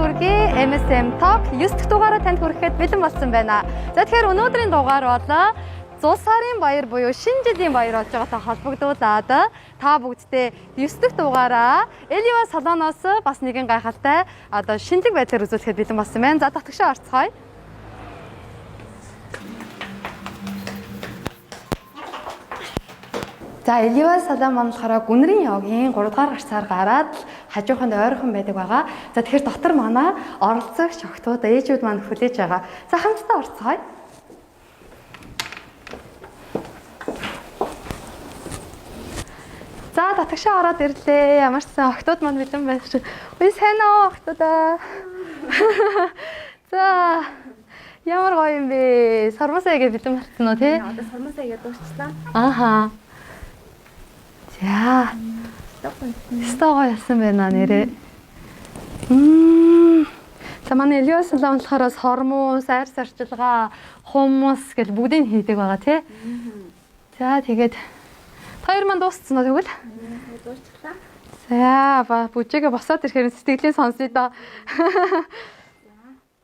хүргэе. MSM Talk 9 дахь дугаараа танд хүрэхэд бэлэн болсон байна. За тэгэхээр өнөөдрийн дугаар болоо Зул сарын баяр буюу шинэ жилийн баяр болж байгаатай холбогдуулаад та бүгдтэй 9 дахь дугаараа Элива салоноос бас нэгэн гайхалтай шинэлэг байдлаар үзүүлэхэд бэлэн болсон байна. За татгшаа орцгоё. За Элива салон болохоор гүнрийн явгийн 3 дугаар гарцаар гараад хажууханд ойрхон байдаг байгаа. За тэгэхээр дотор манай оролцогч охтууд ээжүүд маань хүлээж байгаа. За хамтдаа орцгоё. За татгшаа ороод ирлээ. Ямар ч сан охтууд маань бэлэн байна шүү. Үгүй сайн аа охтуудаа. За ямар гоё юм бэ? Сармасайгээ бэлэн болсон уу те? Одоо сармасайгээ дуусчлаа. Ааха. За. Стогоо ясан байна нэрээ. За манай Элива салон болохоор сормуу, сайр сарчилгаа, хумус гэл бүгдийг хийдэг байгаа тий. За тэгээд хоёр маань дууссан уу тэгвэл? Дуусчлаа. За бүжигээ босоод ирэхээр сэтгэлийн сонсъё доо.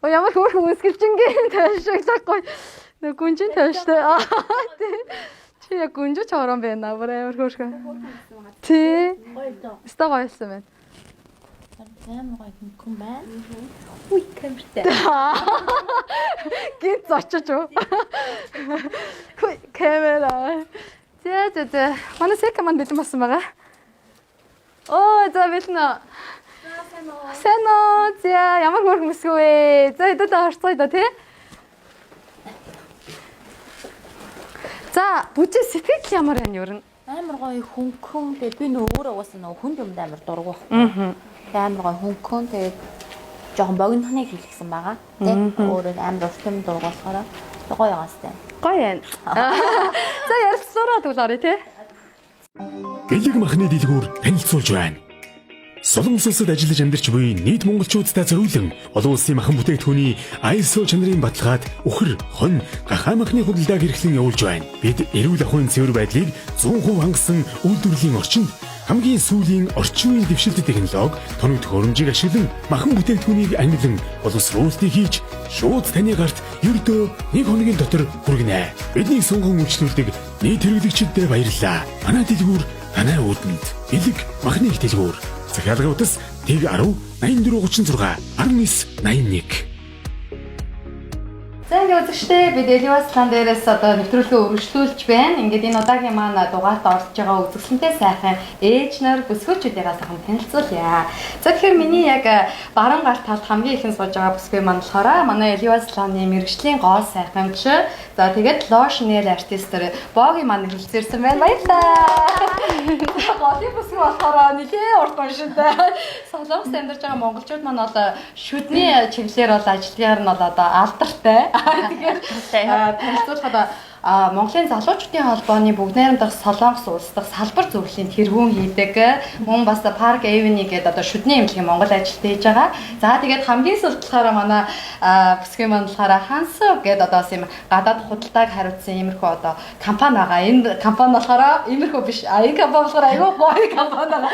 Оо ямар хөөрхөн үсгэлжингийн тайшглаггүй. Нэг гүнжин тайштай. Чи яг гүнжиж орон байна. Амар хөөрхөн. Тий. Өстой гоёлсон байна. Амар гоё хүн байна. Үгүй камертай. Гинт зочиж уу? Хүй камера. За. Манай сек маань бэлэн болсон байгаа. Оо за бэлэн. Сайн уу. За ямар хөөрхөн өсгөө вэ? За хэдүүлээ орцгоё доо тий. За бүжиг сэтгэл ямар байна юу? Амар гоё хөнгөн. Тэгээд би өөрөө угаасаа нөгөө хүнд юмд амар дургу байхгүй. Тэгээд амар гоё хөнгөн. Тэгээд жоохон богинохныг хийлгсэн байгаа. Тэг өөрөө амар уртм дургу болохоор гоё яастай. Гоё байна. За ярилцлаараа тэгвэл орё тий. Гэлэг махны дэлгүүр танилцуулж байна. Солонгос улсад ажиллаж амьдарч буй нийт монголчуудтай зориулан олон улсын махан бүтээгдэхүүний ISO чанарын баталгаад үхэр, хонь, гахаа махны худалдааг хэрэглэн явуулж байна. Бид эрүүл ахуйн цэвэр байдлыг 100% хангасан үйлдвэрлэлийн орчинд хамгийн сүүлийн орчин үеийн дэвшилт технологи, тоног төхөөрөмжийг ашиглан махан бүтээгдэхүүнийг ангилан боловсруулалтыг хийж шууд таны гарт ердөө 1 хоногийн дотор хүргэнэ. Бидний сонгон үйлчлүүлдэг нийт хэрэглэгчдэд баярлалаа. Манай дэлгүүр танай үүднэд элэг махны их дэлгүүр. Захиалгын утас Тэг 10 8436 1981. За ингээд үзэгчтэй бид Элива салон дээрээс нэвтрүүлгээ өргөжлүүлж байна. Ингээд энэ удаагийн маань дугаарт орж байгаа үзэгсэнтэй сайхан ээж нар бүсгүүчүүдээс хамт танилцуулъя. За тэгэхээр миний яг баруун гарт талд хамгийн ихэн сууж байгаа бүсгүй маань болохоор манай Элива салоны мэрэгжлийн гол сайхамч. За тэгээд лошнэл артистер Боги маань хэлцээрсэн байна. Баярлалаа. Голын бүсгүй болохоор нэлээ урт уншинтай. Солонгост амьдарч байгаа монголчууд маань бол шүдний чиглэлээр бол ажиллагаар нь бол одоо алдартай. Тэгээд танилцуулахад Монголын залуучуудын холбооны бүгд найрамдах Солонгос улс дахь салбар зөвлөлийн тэргүүн хийдэг. Мөн бас Park Avenue гэдэг одоо шүдний эмнэлгийн Монгол ажилт хийж байгаа. За тэгээд хамгийн сүүлд болохоор манай бүсгүй маань болохоор Хансов гэдэг одоо юм гадаад худалдааг хариуцсан иймэрхүү одоо компани байгаа. Энэ компани болохоор иймэрхүү биш. Энэ компани болохоор аюу гоё компани байгаа.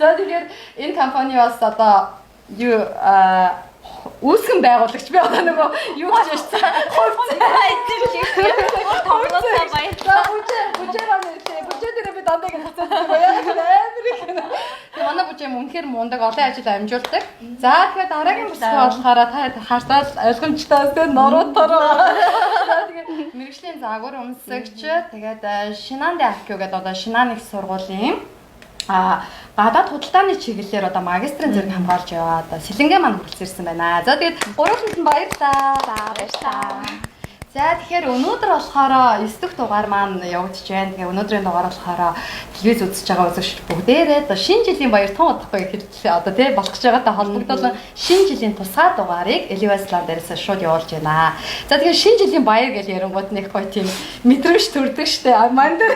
За тэгээд энэ компани бас одоо юу үүсгэн байгуулагч би одоо нөгөө юу гэж ярьсан. Хувьцаа айдэр шиг томлоосаа баярлалаа. Бүжээ маань нэртэй. Бүжээ дээр би дандаа гэсэн баяа амир. Манай бүжээ үнэхээр мундаг олон ажил амжуулдаг. За тэгэхээр дараагийн бүсгүй болохоор та хартаад ойлгомжтой өстэй норуутороо. За тэгээд мэрэгжлийн загвар өмсөгч тэгээд Шинанди Акю гэдэг одоо Шинааны их сургуулийн гадаад худалдааны чиглэлээр одоо магистрийн зэрэг хамгаалж яваа одоо сэлэнгээ маань хүрэлцэрсэн байна. За тэгээд гуравтанд нь баярлалаа. За баярлалаа. За тэгэхээр өнөөдөр болохоор 9 дахь дугаар маань явагдаж байна. Тэгээ өнөөдрийн дугаар болохоор телевиз үзэж байгаа үзэгч бүгдээрээ одоо шинэ жилийн баяр тун удахгүй хэрэг одоо тий болох гэж байгаатай холбогдуулан шинэ жилийн тусгай дугаарыг Элива салон дээрээс шууд явуулж байна. За тэгэхээр шинэ жилийн баяр гэж ярингууд нэг гоё тийм мэдрэмж төрдөг штэ. Мандар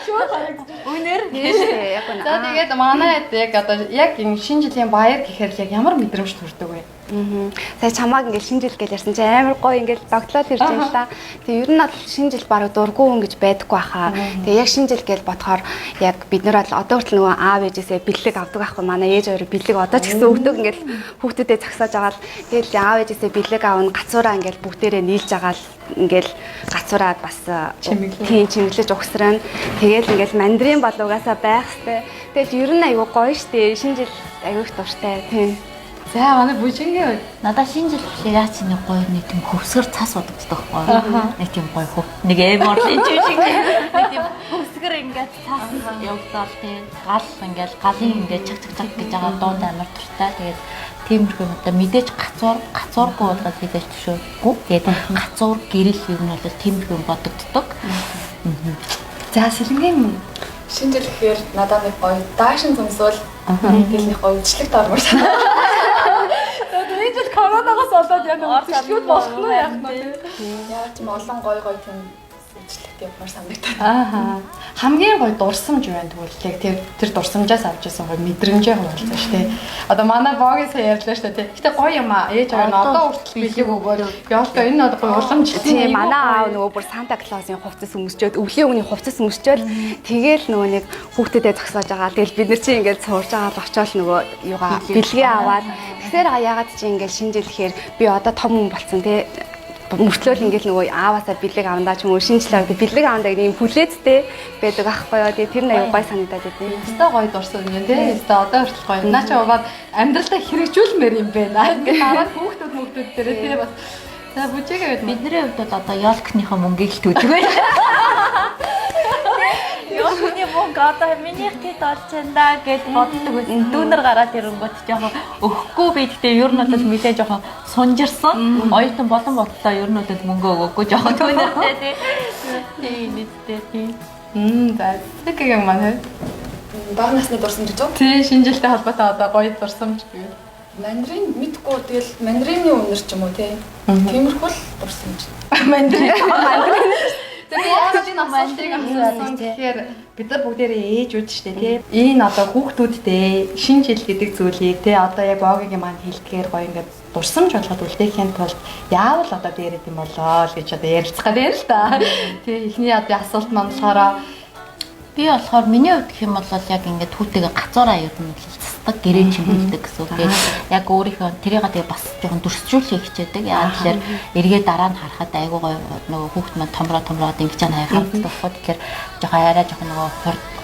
шууд харагдаж үнээр Тийшээ яг За тэгээд манайд яг одоо яг энэ шинэ жилийн баяр гэхээр яг ямар мэдрэмж төрдөг вэ? Сая чамааг ингээл шинэ жил гэж ярьсан чи амар гоё ингээл догтлоод ирж байна л да. Тэгээ ер нь бол шинэ жил бараг дургуун гэж байдаггүй хаа. Тэгээ яг шинэ жил гэж бодохоор яг бид нар бол одоо хүртэл нөгөө аав ээжээсээ бэлэг авдаг байхгүй манай ээж хоёр бэлэг одоо ч гэсэн өгдөг ингээл хүүхдүүдэд загсааж байгаа л тэгэл аав ээжээсээ бэлэг аавна гацуураа ингээл бүгдээрээ нийлж байгаа л ингээл гацуураад бас чимэглэж угсрана. Тэгэл ингээл мандрин бол угаасаа байх хэвээр. Тэгэл ер нь аюу гоё штэ. Шинэ жил аюу их дуртай тийм. За манай бүжингийн үед Надад шинэ жил болохоор яа чи нэг гоё нэг тийм хөвсгөр цас удагддаг байхгүй. Нэг тийм гоё хөв. Нэг эворлын ч шиг нэг тийм хөвсгөр ингээд цас явагдал тийм гал ингээд галын ингээд чаг гэж байгаа дууд амар туртай. Тэгээд тиймэрхүү одоо мэдээж гацуургүй болоод хийдэж төшөөгүй. Тэгээд гацуур гэрэл юм нь бол тиймэрхүү бодогддог. за сэлэнгийн Шинэ жил гэхээр надад нэг гоё даашин цомсвол тэгэл нэг гоё үдшилтэд ормоор санаа. энэ жил коронавигоос болоод яг үргэлжлүүлж болох нь яах нь Яг ч олон гоё тийм үдшилтэд явмаар санагдаад. ааха хамгийн гоё дурсамж байна тэгвэл яг тэр дурсамжаас авч ирсэн гоё мэдрэмжээ хуваалцсан шүү дээ. Одоо манай богийн сая ярьлаа шүү дээ. Гэтэ гоё юм аа. Ээж аваа нь одоо хүртэл бэлэг өгөөр яалка энэ одоо гоё уламж Тийм манай аав нөгөө бүр Санта Клаусын хувцас өмсчөөд өвлийн өгний хувцас өмсчөөл тэгэл нөгөө нэг хүүхдүүдэд зогсоож байгаа. Тэгэл бид нар чинь ингээд суурж байгаа л очиод нөгөө юугаа бэлгээ аваад тэгэхээр яагаад чи ингээд шинэ жил гэхээр би одоо том хүн болсон тий мөртлөөл ингээл нөгөө ааваасаа бэлэг авандаа ч юм уу шинжлэх бэлэг авандаа гэдэг юм хүлээдтэй байдаг аахгүй юу. Тэгээ тэр нь аюу гой санагдаад байдیں۔ Өстой гоё дурсан юм тий. Өстой одоо хүртэл гоё. Наа чи угаад амьдралдаа хэрэгжүүлмээр юм байна. Ингээд дараа хүүхдүүд дээрээ тий бас. За бүжигээ бид Бидний хувьд бол одоо ёлкныхоо мөнгийг л түүдэг байх. Ёлкны мөнгө одоо минийх тэд олж байна да гэж боддог байсан. Дүүнэр гараад ирэнгүүт жоохон өгөхгүй би гэхдээ ер нь бол нэлээ жоохон сунжирсан. Оюутан болон бодлоо ер нь бол мөнгө өгөөгүй жоохон дүүнэртэй тий. Тийм нэгтэй тий. за тэгэх юм маань. Бага насны дурсамж гэж үү? Тий шинэ жилтэй холбоотой одоо гоё дурсамж гэвэл Мандрин мэдгүй тэгэл мандрины үнэр ч юм уу тий. Тиймэрхүү л дурсамж. мандрин. Тэгээ яагаад энэ мандрыг авсан гэхээр бид нар бүгдээрээ ээжүүд штэ тий. Энэ одоо хүүхдүүдтэй шинэ жил гэдэг зүйлийг тий одоо яг богийн маань хэлдгээр гоё ингээд дурсамж болгоод үлдээхийн тулд яавал одоо дээрэд юм болоо л гэж одоо ярилцгаа дээр л та. Тий эхний одоо асуулт маань болохоор Би болохоор миний хувьд гэх юм бол яг ингээд хүүтэйгээ гацуураа ер нь засдаг гэрээ чимэлдэг гэсэн үг. Яг өөрийнхөө тэрийг тэгээ бас жоохон дүрсжүүлэхийг хичээдэг. Яагаад тэгэхээр эргээ дараа нь харахад айгуу гоё нөгөө хүүхд маань томроод ингэж хаяа хавдаг болоход тэгэхээр жоохон арай жоохон нөгөө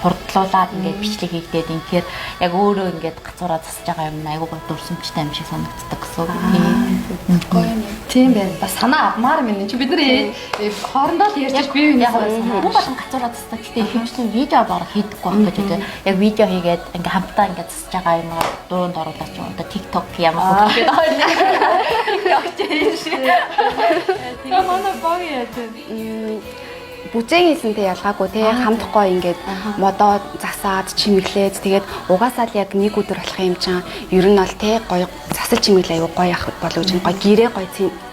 хурдлуулаад ингээд бичлэг хийгдээд инхээр яг өөрөө ингээд гацуураа засаж байгаа юм айгуу гоё дүрсэмжтэй юм шиг санагддаг гэсэн үг. Гоё юм. тийм байна. Бас санаа авмаар минь чи бид нар хоорондоо л ярьж би Яг хүн болгон гацуураа засдаг. Гэтэ хэмжлэн видео барах хийдэггүй байх гэж үү. Яг видео хийгээд ингээ хамтдаа ингээ засаж байгаа юм дуунд оруулаач юм. Одоо TikTok ямар хөгжиж Тэгээ манай боги яа тийм. бүжээ хийсэнтэй ялгаагүй тий хамтахгүй ингээд модоо засаад чимэглээд тэгээд угаасаа л яг нэг өдөр болох юм чинь ер нь бол тий гоё засаж чимэглээ аюу гоё ах болов гэж гоё гэрээ гоё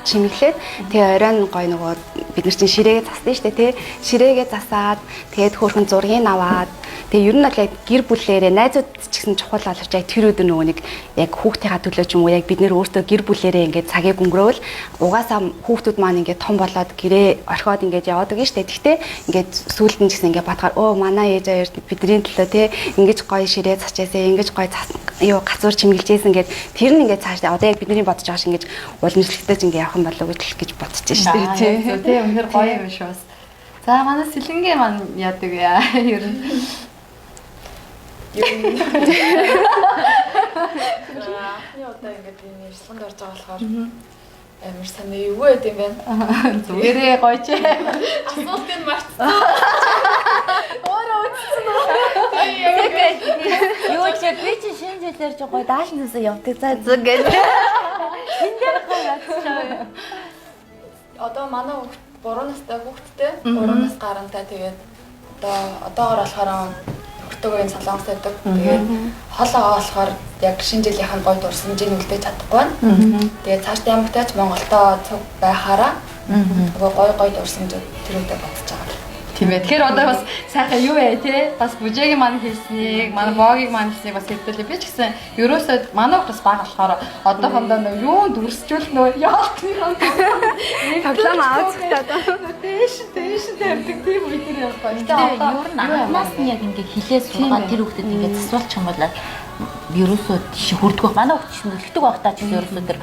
чимэглээд тэгээ оройн гоё нөгөө бид нар чинь ширээгээ засдаг штэ тий ширээгээ засаад тэгээд хөөрхөн зургийг аваад тэгээ ер нь бол яг гэр бүлээрээ найзууд ч гэсэн чухал боловч яг тэр өдөр нөгөө нэг яг хүүхдийнхаа төлөө ч юм уу яг бид нэр өөртөө гэр бүлээрээ ингээд цагийг өнгөрөөл угаасаа хүүхдүүд маань ингээд том болоод гэрээ орхиод ингээд яваад байгаа штэ гэхдээ ингээд сүүлд нь ч гэсэн ингээд бодохоор оо манай ээж хоёр бидний төлөө тий ингэж гоё ширээ засчээсэ ингэж гоё юу гацуур чимгэлжсэн гэд тэр нь ингээд цааш одоо яг бидний бодож байгаа шиг ингэж уламжлалтай ч ингээд явах юм болов гэж бодож штэ тий өнөр гоё юм шүү. За манай сэлэнгийн маань яадаг яа ер нь Ахны удаа ингээд энэ ярьцлаганд орж байгаа болохоор амар санаа юу байд юм бэ? зүгээрээ гоё ч. Асуултыг марцсан. Өөрөө үтсэн үү? Юу ч би чи шинэ жилээр ч гоё даашнаас явдаг за зүг гэж. Энд дээр гоё яцчаа. Одоо манай хүүхд 3 настай хүүхдтэй 3 нас гарантай тэгээд одоогоор болохоор өгтөгөө энэ солонгос байдаг. Тэгээд хол аваа болохоор яг шинэ жилийнх нь гоё дурсамжийг үлдээж чадахгүй байна. Тэгээд цаашдаа ямар тач Монголдоо цуг байхаараа гоё дурсамжууд тэр үедээ бодож байгаа. Тийм ээ. Тэгэхээр одоо бас сайхан юу вэ те? Бас бүжээгийн маань хэлснийг, манай богийг маань хэлснийг бас хэвдүүлээ. Би ч гэсэн ерөөсөө манай хүмүүс баг болохоор одоохондоо нөө юунд дүрсчүүл нөө яалтны хам. Тоглоом аавцтай даа. Дэш тавьдаг тийм үед нэр явах. Тэгээ ер нь анханаас нь яг ингээ хилээ суугаад тэр хүүхдэд ингээ засвалчих юм бол ерөөсөө тийш хүрдгөх манай хүүхд чинь үлддэг байхдаа ч ерөөсөө тэр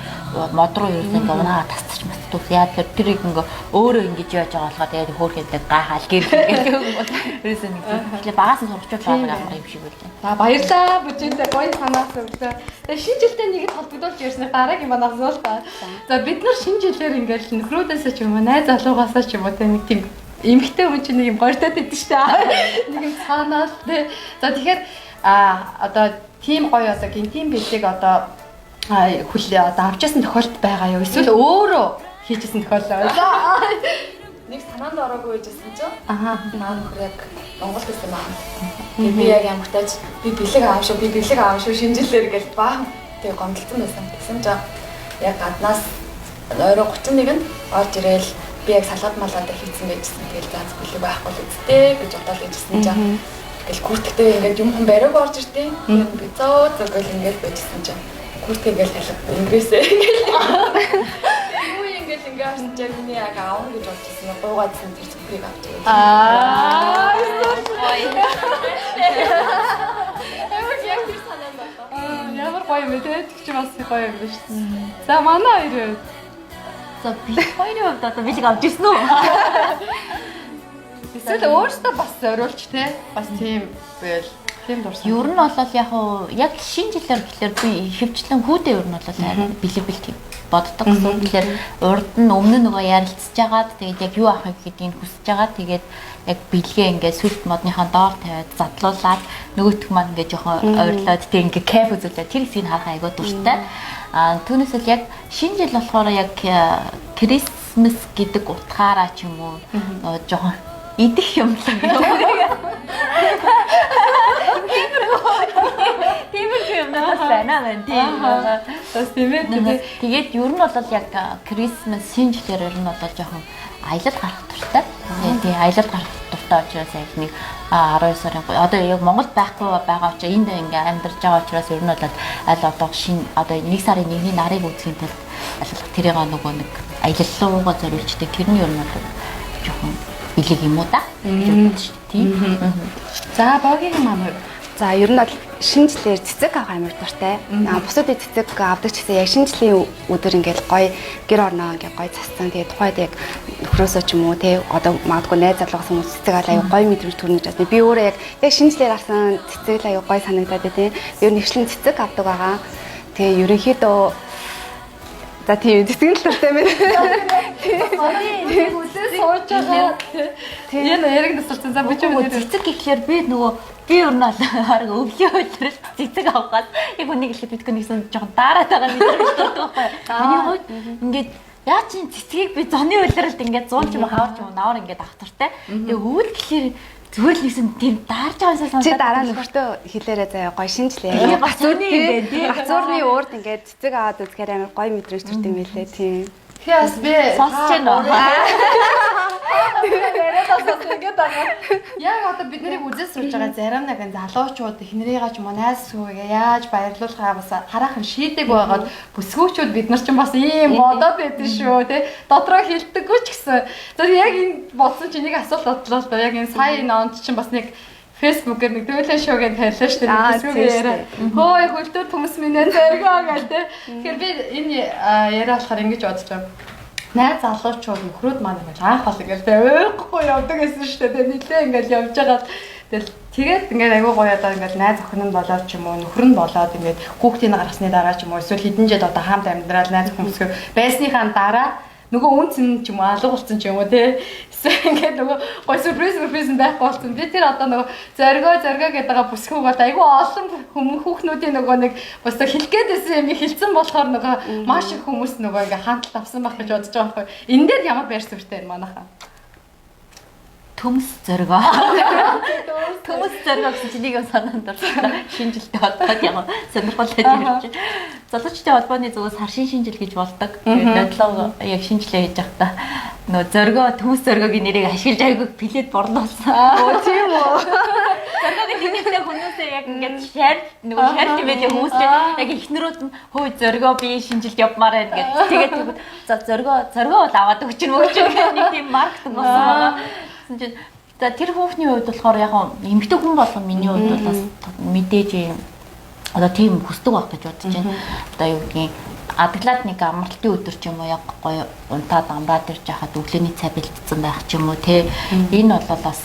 мод руу ерөөсөө ингээ унаа тасчих мастдаг. Яа тэрийг ингээ өөрөө ингэж яаж байгаа болохоо тэгээд хөөхөдөө гайхаал гэрэл ерөөсөө нэг тийм багаас нь сурч байгаа амар юм шиг байлаа. За баярлаа бүжээтэй гоё санаас өглөө. Тэгээ шинэ жилдээ нэгэд холбогдуулж ярьсны дараагийн манаас нь л та. За бид нар шинэ жилээр ингээл нөхрөөдөөсөө ч юм уу найз залуугаасаа ч юм уу нэг тийм эмгтэй хүн чинь нэг юм горьтоод идэв штэ. Нэг юм цаанаас тэ. За тэгэхээр одоо тийм гоё одоо гинтийн бэлэг одоо хүлээ одоо авчаасан тохиолдол байгаа юу? Эсвэл өөрөө хийжсэн тохиолдол байгаа. Нэг санаанд ороогүй байжсэн чинь маань яг Монгол гэсэн маань. Тэгээ Би яг ямар тааж би бэлэг аав шүү шинжилээр гэж баа. Тэгээ гомдолцсон байсан. Тэгсэн чинь яг гаднаас орой 31-нд орж ирээл би яг салаад малаадаа хийцэн байжсэн. Тэгэл зааз бэлэг байхгүй л үсттэй гэж бодоод байжсэн чинь тэгэл күртгтэй ингээд юм бариаг орж иртээ. Би зөө зөөгөл ингээд байжсэн чинь күртг ингээд талах ингэсээ юу ингээд ингээд авсан чинь миний яг аав гэж бодчихсон. Гуугаадсан тэр зүгтийг авч байгаа. Ямар гоё юм бэ те? Тэгч бас гоё юм биш. За манай хоёр. За би хоёрын хувьд одоо бэлэг авч ирсэн үү? Эсвэл өөртөө бас зориулж те бас тийм байл тийм дурсан. Ер нь бол яг шинэ жилээр гэхэлэр би хөвчлэн хүүдээ ер нь бол бэлэг тийм боддог гэсэн. Тэгэхээр урд нь өмнө нь нөгөө ярилцж байгаад тэгээд яг юу авах гэдгийг хүсэж байгаа. Тэгээд яг бэлгээ ингээд сүлт модныхаа доор тавиад задлуулаад нөгөөх маань ингээд жоохон ойрлоод тэг ингээд кайф үзүүлээд тэр хэсгийг харах айгуу дуртай. Түүнээс л яг шинэ жил болохоор яг Крисмас гэдэг утгаараа ч юм уу жоохон идэх юм л тийм юм байна тийм. Бас тийм ээ. Тэгээд ер нь бол яг Крисмас шинэ жилээр ер нь бол жоохон аялал гарах дуртай. Тийм аялал гарах дуртай учраас яг нэг 12 сарын одоо яг Монголд байхгүй байгаа учраас энд ингээ амьдарч байгаа учраас ер нь бол аль одоо шинэ одоо 1 сарын 1-ний нарыг үзэхийн тулд тэрийг нөгөө нэг аялал руугаа зориулждаг. Тэр нь ер нь бол жоохон бэлэг юм уу да? Тийм. За богийн маань. За ер нь бол шинэ жилээр цэцэг авах амар дуртай. Бусуудын цэцэг авдаг ч гэсэн яг шинэ жилийн өдөр ингээл гоё гэр орноо ингээл гоё цасцсан. Тэгээд тухайд яг нөхрөөсөө ч юм уу те одоо магадгүй найз залуугаас хүмүүс цэцэг аваад аюу гоё мэдрэмж төрнөж байна. Би өөрөө яг шинэ жилээр авсан цэцэг л аюу гоё санагдаад тийм. Ер нь ихлэн цэцэг авдаг байгаа. Тэгээ ерөнхийдөө за тийм цэцэг л дуртай байна. Манай үлээ сууж байгаа. Тийм яриг насурсан. За би ч юм цэцэг гэхлээр би ер нь хараг өвлийн үйлрэл цэцэг авахад яг үнийг хэлэхэд битгүү нэгсэн жоохон дараад байгаа мэдрэмж төрдөг байхгүй. Миний хувьд ингээд яа чи цэцгийг би зоны үйлрэлд ингээд 100 ч юм хавар ч юм навар ингээд авах туртай. Тэгээ өвөл гэхлээр зүгээр л нэгсэн тийм даарж байгаа юм чи дараа нөхөртөө хэлээрээ заяа гоё шинжлээ. Гацууны ингээд тийм гацуурны уурд ингээд цэцэг аваад үзэхээр амар гоё мэдрэмж төрдөг юм байлээ тийм. Хяс би сонсож байна уу? Яг одоо бид нарыг үзэж сууж байгаа зарим нэгэн залуучууд эхнэрийгээ ч юм уу найз сүүгээ яаж баярлуулахаа бас хараахан шийдэг байгаад бүсгүүчүүд бид нар ч бас ийм бодоод байдсан шүү тий. Дотроо хилдэггүй ч гэсэн. За яг энэ болсон чинь нэг асуулт бодлоо л да. Яг энэ сая энэ онд чинь бас нэг Facebook-ээр нэг дүүлэн шоугийн танилаа шүү дээ. Бүсгүүгээр хөөе хөлтөөр хүмүүс минь зэрэгөө гэл тий. Тэгэхээр би энэ яриа болохоор ингэж бодож байгаа. Найз залуучууд нөхрөөд маань ингэж анх бол ингэж өөхгүй явдаг гэсэн шүү дээ. Нилээ ингэж явж байгаа. Тэгээд ингээд аягүй гоё одоо ингээд найз охин нь болоод ч юм уу нөхөр нь болоод ингээд хүүхдийн гаргасны дараа ч юм уу эсвэл хэдэн жил одоо хамт амьдрал найз хүмүүсгүй байсныхаа дараа нөгөө үнцэн ч юм уу алга болсон ч юм уу тий. Эсвэл ингээд нөгөө гоё сюрприз байхгүй болсон. Би тэр одоо нөгөө зоргоо гэдэг байгаа бүсгүүг бол аягүй олон хүүхнүүдийн нөгөө нэг бас хэлэх гээдсэн юм хэлсэн болохоор нөгөө маш их хүмүүс нөгөө ингээд хандлт авсан байх гэж бодож байгаа байхгүй. Энэ дээр ямар байр суурьтай энэ манайхаа. Төмс зоргоо. Төмс зоргоо гэсэн чинь нэг юм санаанд орсон. Шинэ жилтэй холбоод яг сонирхолтой юм чинь. Залуучдын холбооны зүгээс хар шинэ жил гэж болдог. Тэгээд бодлоо яг шинэ жилээ хийж явахдаа нөө зөргөө төмс зөргөөгийн нэрийг ашиглаж айгүй плед борлуулсан. Оо тийм үү. Зөргөөгийн нэртэй хүмүүсээ яг ингээд шарь тиймээ хүмүүс яг ихнэрүүд нь хөөе зөргөө би шинжилд явмаар байна гэж тэгээд за зөргөө бол аваад өгч мөгч гэх нэг тийм маркетинг болсон байгаа. Тэгсэн чинь за тэр хүүхний хувьд болохоор яг эмэгтэй хүн болгон миний хувьд бол бас мэдээж одоо тийм хүсдэг байх гэж бодож байна. Одоо юу гэдгийг адаглаад нэг амралтын өдөр ч юм уу яг гоё унтаад амраад ирж хахад өглөөний цай бэлтцсэн байх ч юм уу те энэ бол бас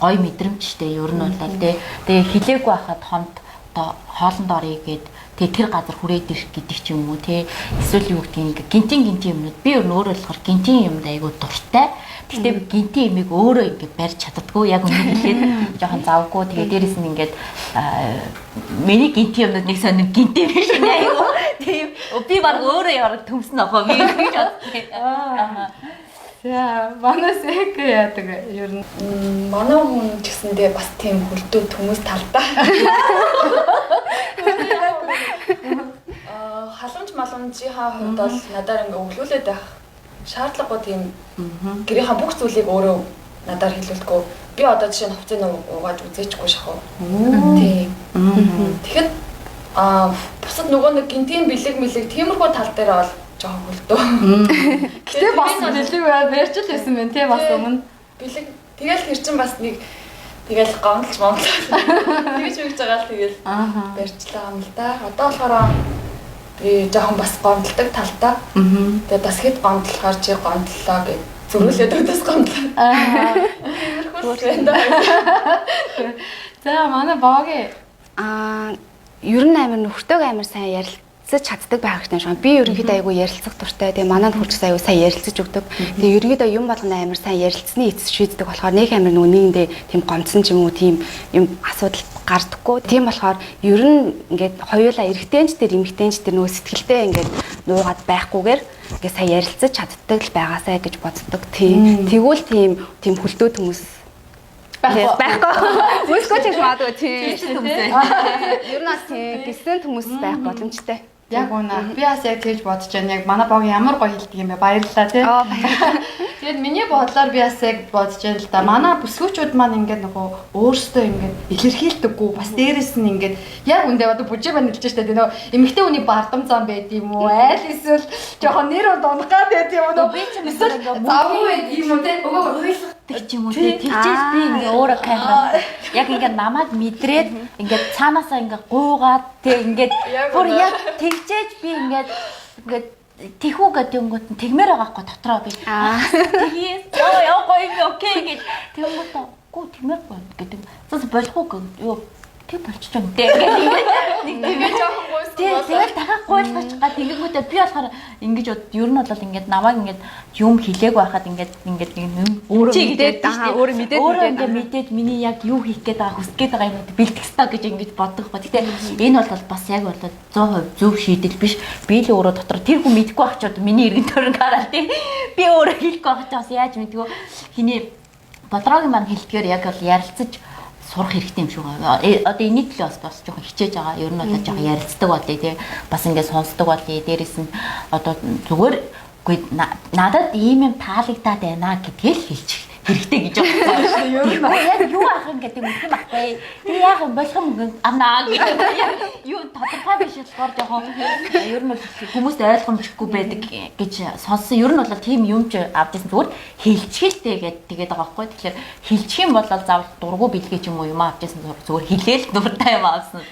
гоё мэдрэмж штэ ер нь бол те тэгээ хилээгүй байхад хонт одоо хоолнд орё гэд тэгээ тэр газар хүрээд ирэх гэдэг ч юм уу те эсвэл юу гэдгийг гинтийн юмнууд би өөрөө болохоор гинтийн юмд айгу дуртай. Гэхдээ би гинтийн имийг өөрөө ингэ барьж чаддаггүй яг үнэ хэлээд жоохон завгүй тэгээ дээрэс нь ингээд миний гинтийн юмнууд нэг сонир гинтийн биш нэ айгу тийм би баг өөрөө яраг төмсөн охоо би гэж бодсон. За манаас яг яадаг ер нь манай хүн ч гэсэндээ бас тийм хөлдөө төмөс талдаа. Халамж маламжийнхаа хувьд бол надаар ингээ өглөөлээд байх шаардлагагүй тийм гэрийнхаа бүх зүйлийг өөрөө надаар хэлүүлдэггүй. Би одоо жишээ нь хувцас угааж үзээчгүй шахав. Тийм. Тэгэхэд бусад нөгөө нэг гинтийн бэлэг мэлэг тиймэрхүү тал дээр бол жоохон хөлдөө. Гэтэ бас бэлэг барьж л байсан байна тий бас өмнө. Бэлэг тэгэл тэр чин бас нэг тэгэл гомдлж момдлоо. Тэгж үгж байгаа л тэгэл барьчлаа юм л да. Одоо болохоор би жоохон бас гомдолдог талтай. Тэгээ бас хэд гомдлохоор чи гомдлоо гэж зөрүүлээд өдөөс гомдлоо. За манай боогийн ер нь амар нөхөртөйг амар сайн ярилцаж чаддаг байх хэрэгтэй шүү. Би ерөнхийдөө айгүй ярилцах дуртай. Тэгээ манайд хурц аюу сайн ярилцаж өгдөг. Тэгээ ерөнхийдөө юм болгоно амар сайн ярилцсны эцэс шийддэг болохоор нэг амар нөгөө нийгэмдээ тийм гомцсон ч юм уу тийм юм асуудал гардаггүй. Тийм болохоор ер нь ингээд хоёулаа эрэгтэйч тэр эмэгтэйч тэр нөгөө сэтгэлдээ ингээд нуугаад байхгүйгээр ингээд сайн ярилцаж чаддаг л байгаасай гэж боддог. Тийм. Тэгвэл тийм хөлдөө хүмүүс байхгүй. Үсгэж ч магадгүй тийм хүмүүс. Ер нь бас тийм гисэн хүмүүс байх боломжтой. Яг үнэ. Би бас яг тэгж бодож байна. Яг манай бог ямар гоё хэлдэг юм бэ? Баярлалаа тий. Тэгээд миний бодлоор би бас яг бодож байна л да. Манай бүсгүүчүүд маань ингээд нөгөө өөрсдөө ингээд илэрхийлдэггүй. Бас дээрэс нь ингээд яг үндэ одоо бүжиг банилж штэ тий. Нөгөө эмэгтэй хүний бардам зам байд юм уу? Айл эсвэл жоохон нэр дундах гад байд юм уу? Би ч эсвэл завгүй байд юм уу тий. Өөг тэг ч юм уу тэгчээс би ингээ өөрөө камера яг ингээ намайг мэдрээд ингээ цаанаасаа ингээ гуугаад тэг ингээ бүр яг тэгчээж би ингээ тэхүү гэдэг юмгууд нь тэгмээр байгаа хгүй дотроо би тэгээ яа гоё юм окей гэж тэгмээр гоо тэгмээр гоё гэдэг цаас болохгүй юу тэг болчих юм дээ нэг тэгээ жоохон гойсон тэгээ дахиад гойлгоч га тэгэнгүүтээ би болохоор ингэж ер нь бол ингээд намайг ингээд юм хилээг байхад ингээд өөрөө мэдээд миний яг юу хийх гээд байгаа хүсэж гээд байгаа юм бэлтгэх ёстой гэж ингэж боддог ба. Гэтэ энэ бол бас яг бол 100% зөв шийдэл биш. Би л өөрөө дотор тэр хүн мэдэхгүй байх ч одоо миний эргэн тойрон гараад тий. Би өөрөө хийхгүй байх ч бас яаж мэдгүй хиний бодроогийн маань хэлдгээр яг бол ярилцаж сурах хэрэгтэй юм шиг байна. Одоо энийг л бас жоохон хичээж байгаа. Ер нь бол жоохон ярилцдаг болъё тий. Бас ингээд сонсдог болъё. Дээрээс нь одоо зүгээр үгүй надад ийм юм таалагдаад байна гэдгийг хэлчих хэрэгтэй гэж байна шүү. Ер нь яг юу ах юм гэдэг юм баггүй. Тэгээ яг болох юм амнаа гэдэг. Юу тодорхой биш болохоор жоохон ер нь хүмүүст ойлгомжгүй байдаг гэж сонссон. Ер нь бол тийм юм ч авдсан зүгээр хэлчихэлтэй гэдэг тэгээд байгаа байхгүй. Тэгэхээр хэлчих юм бол заавал дургу бэлгээ ч юм уу юм авдсан зүгээр хэлээл дуртай юм авсан.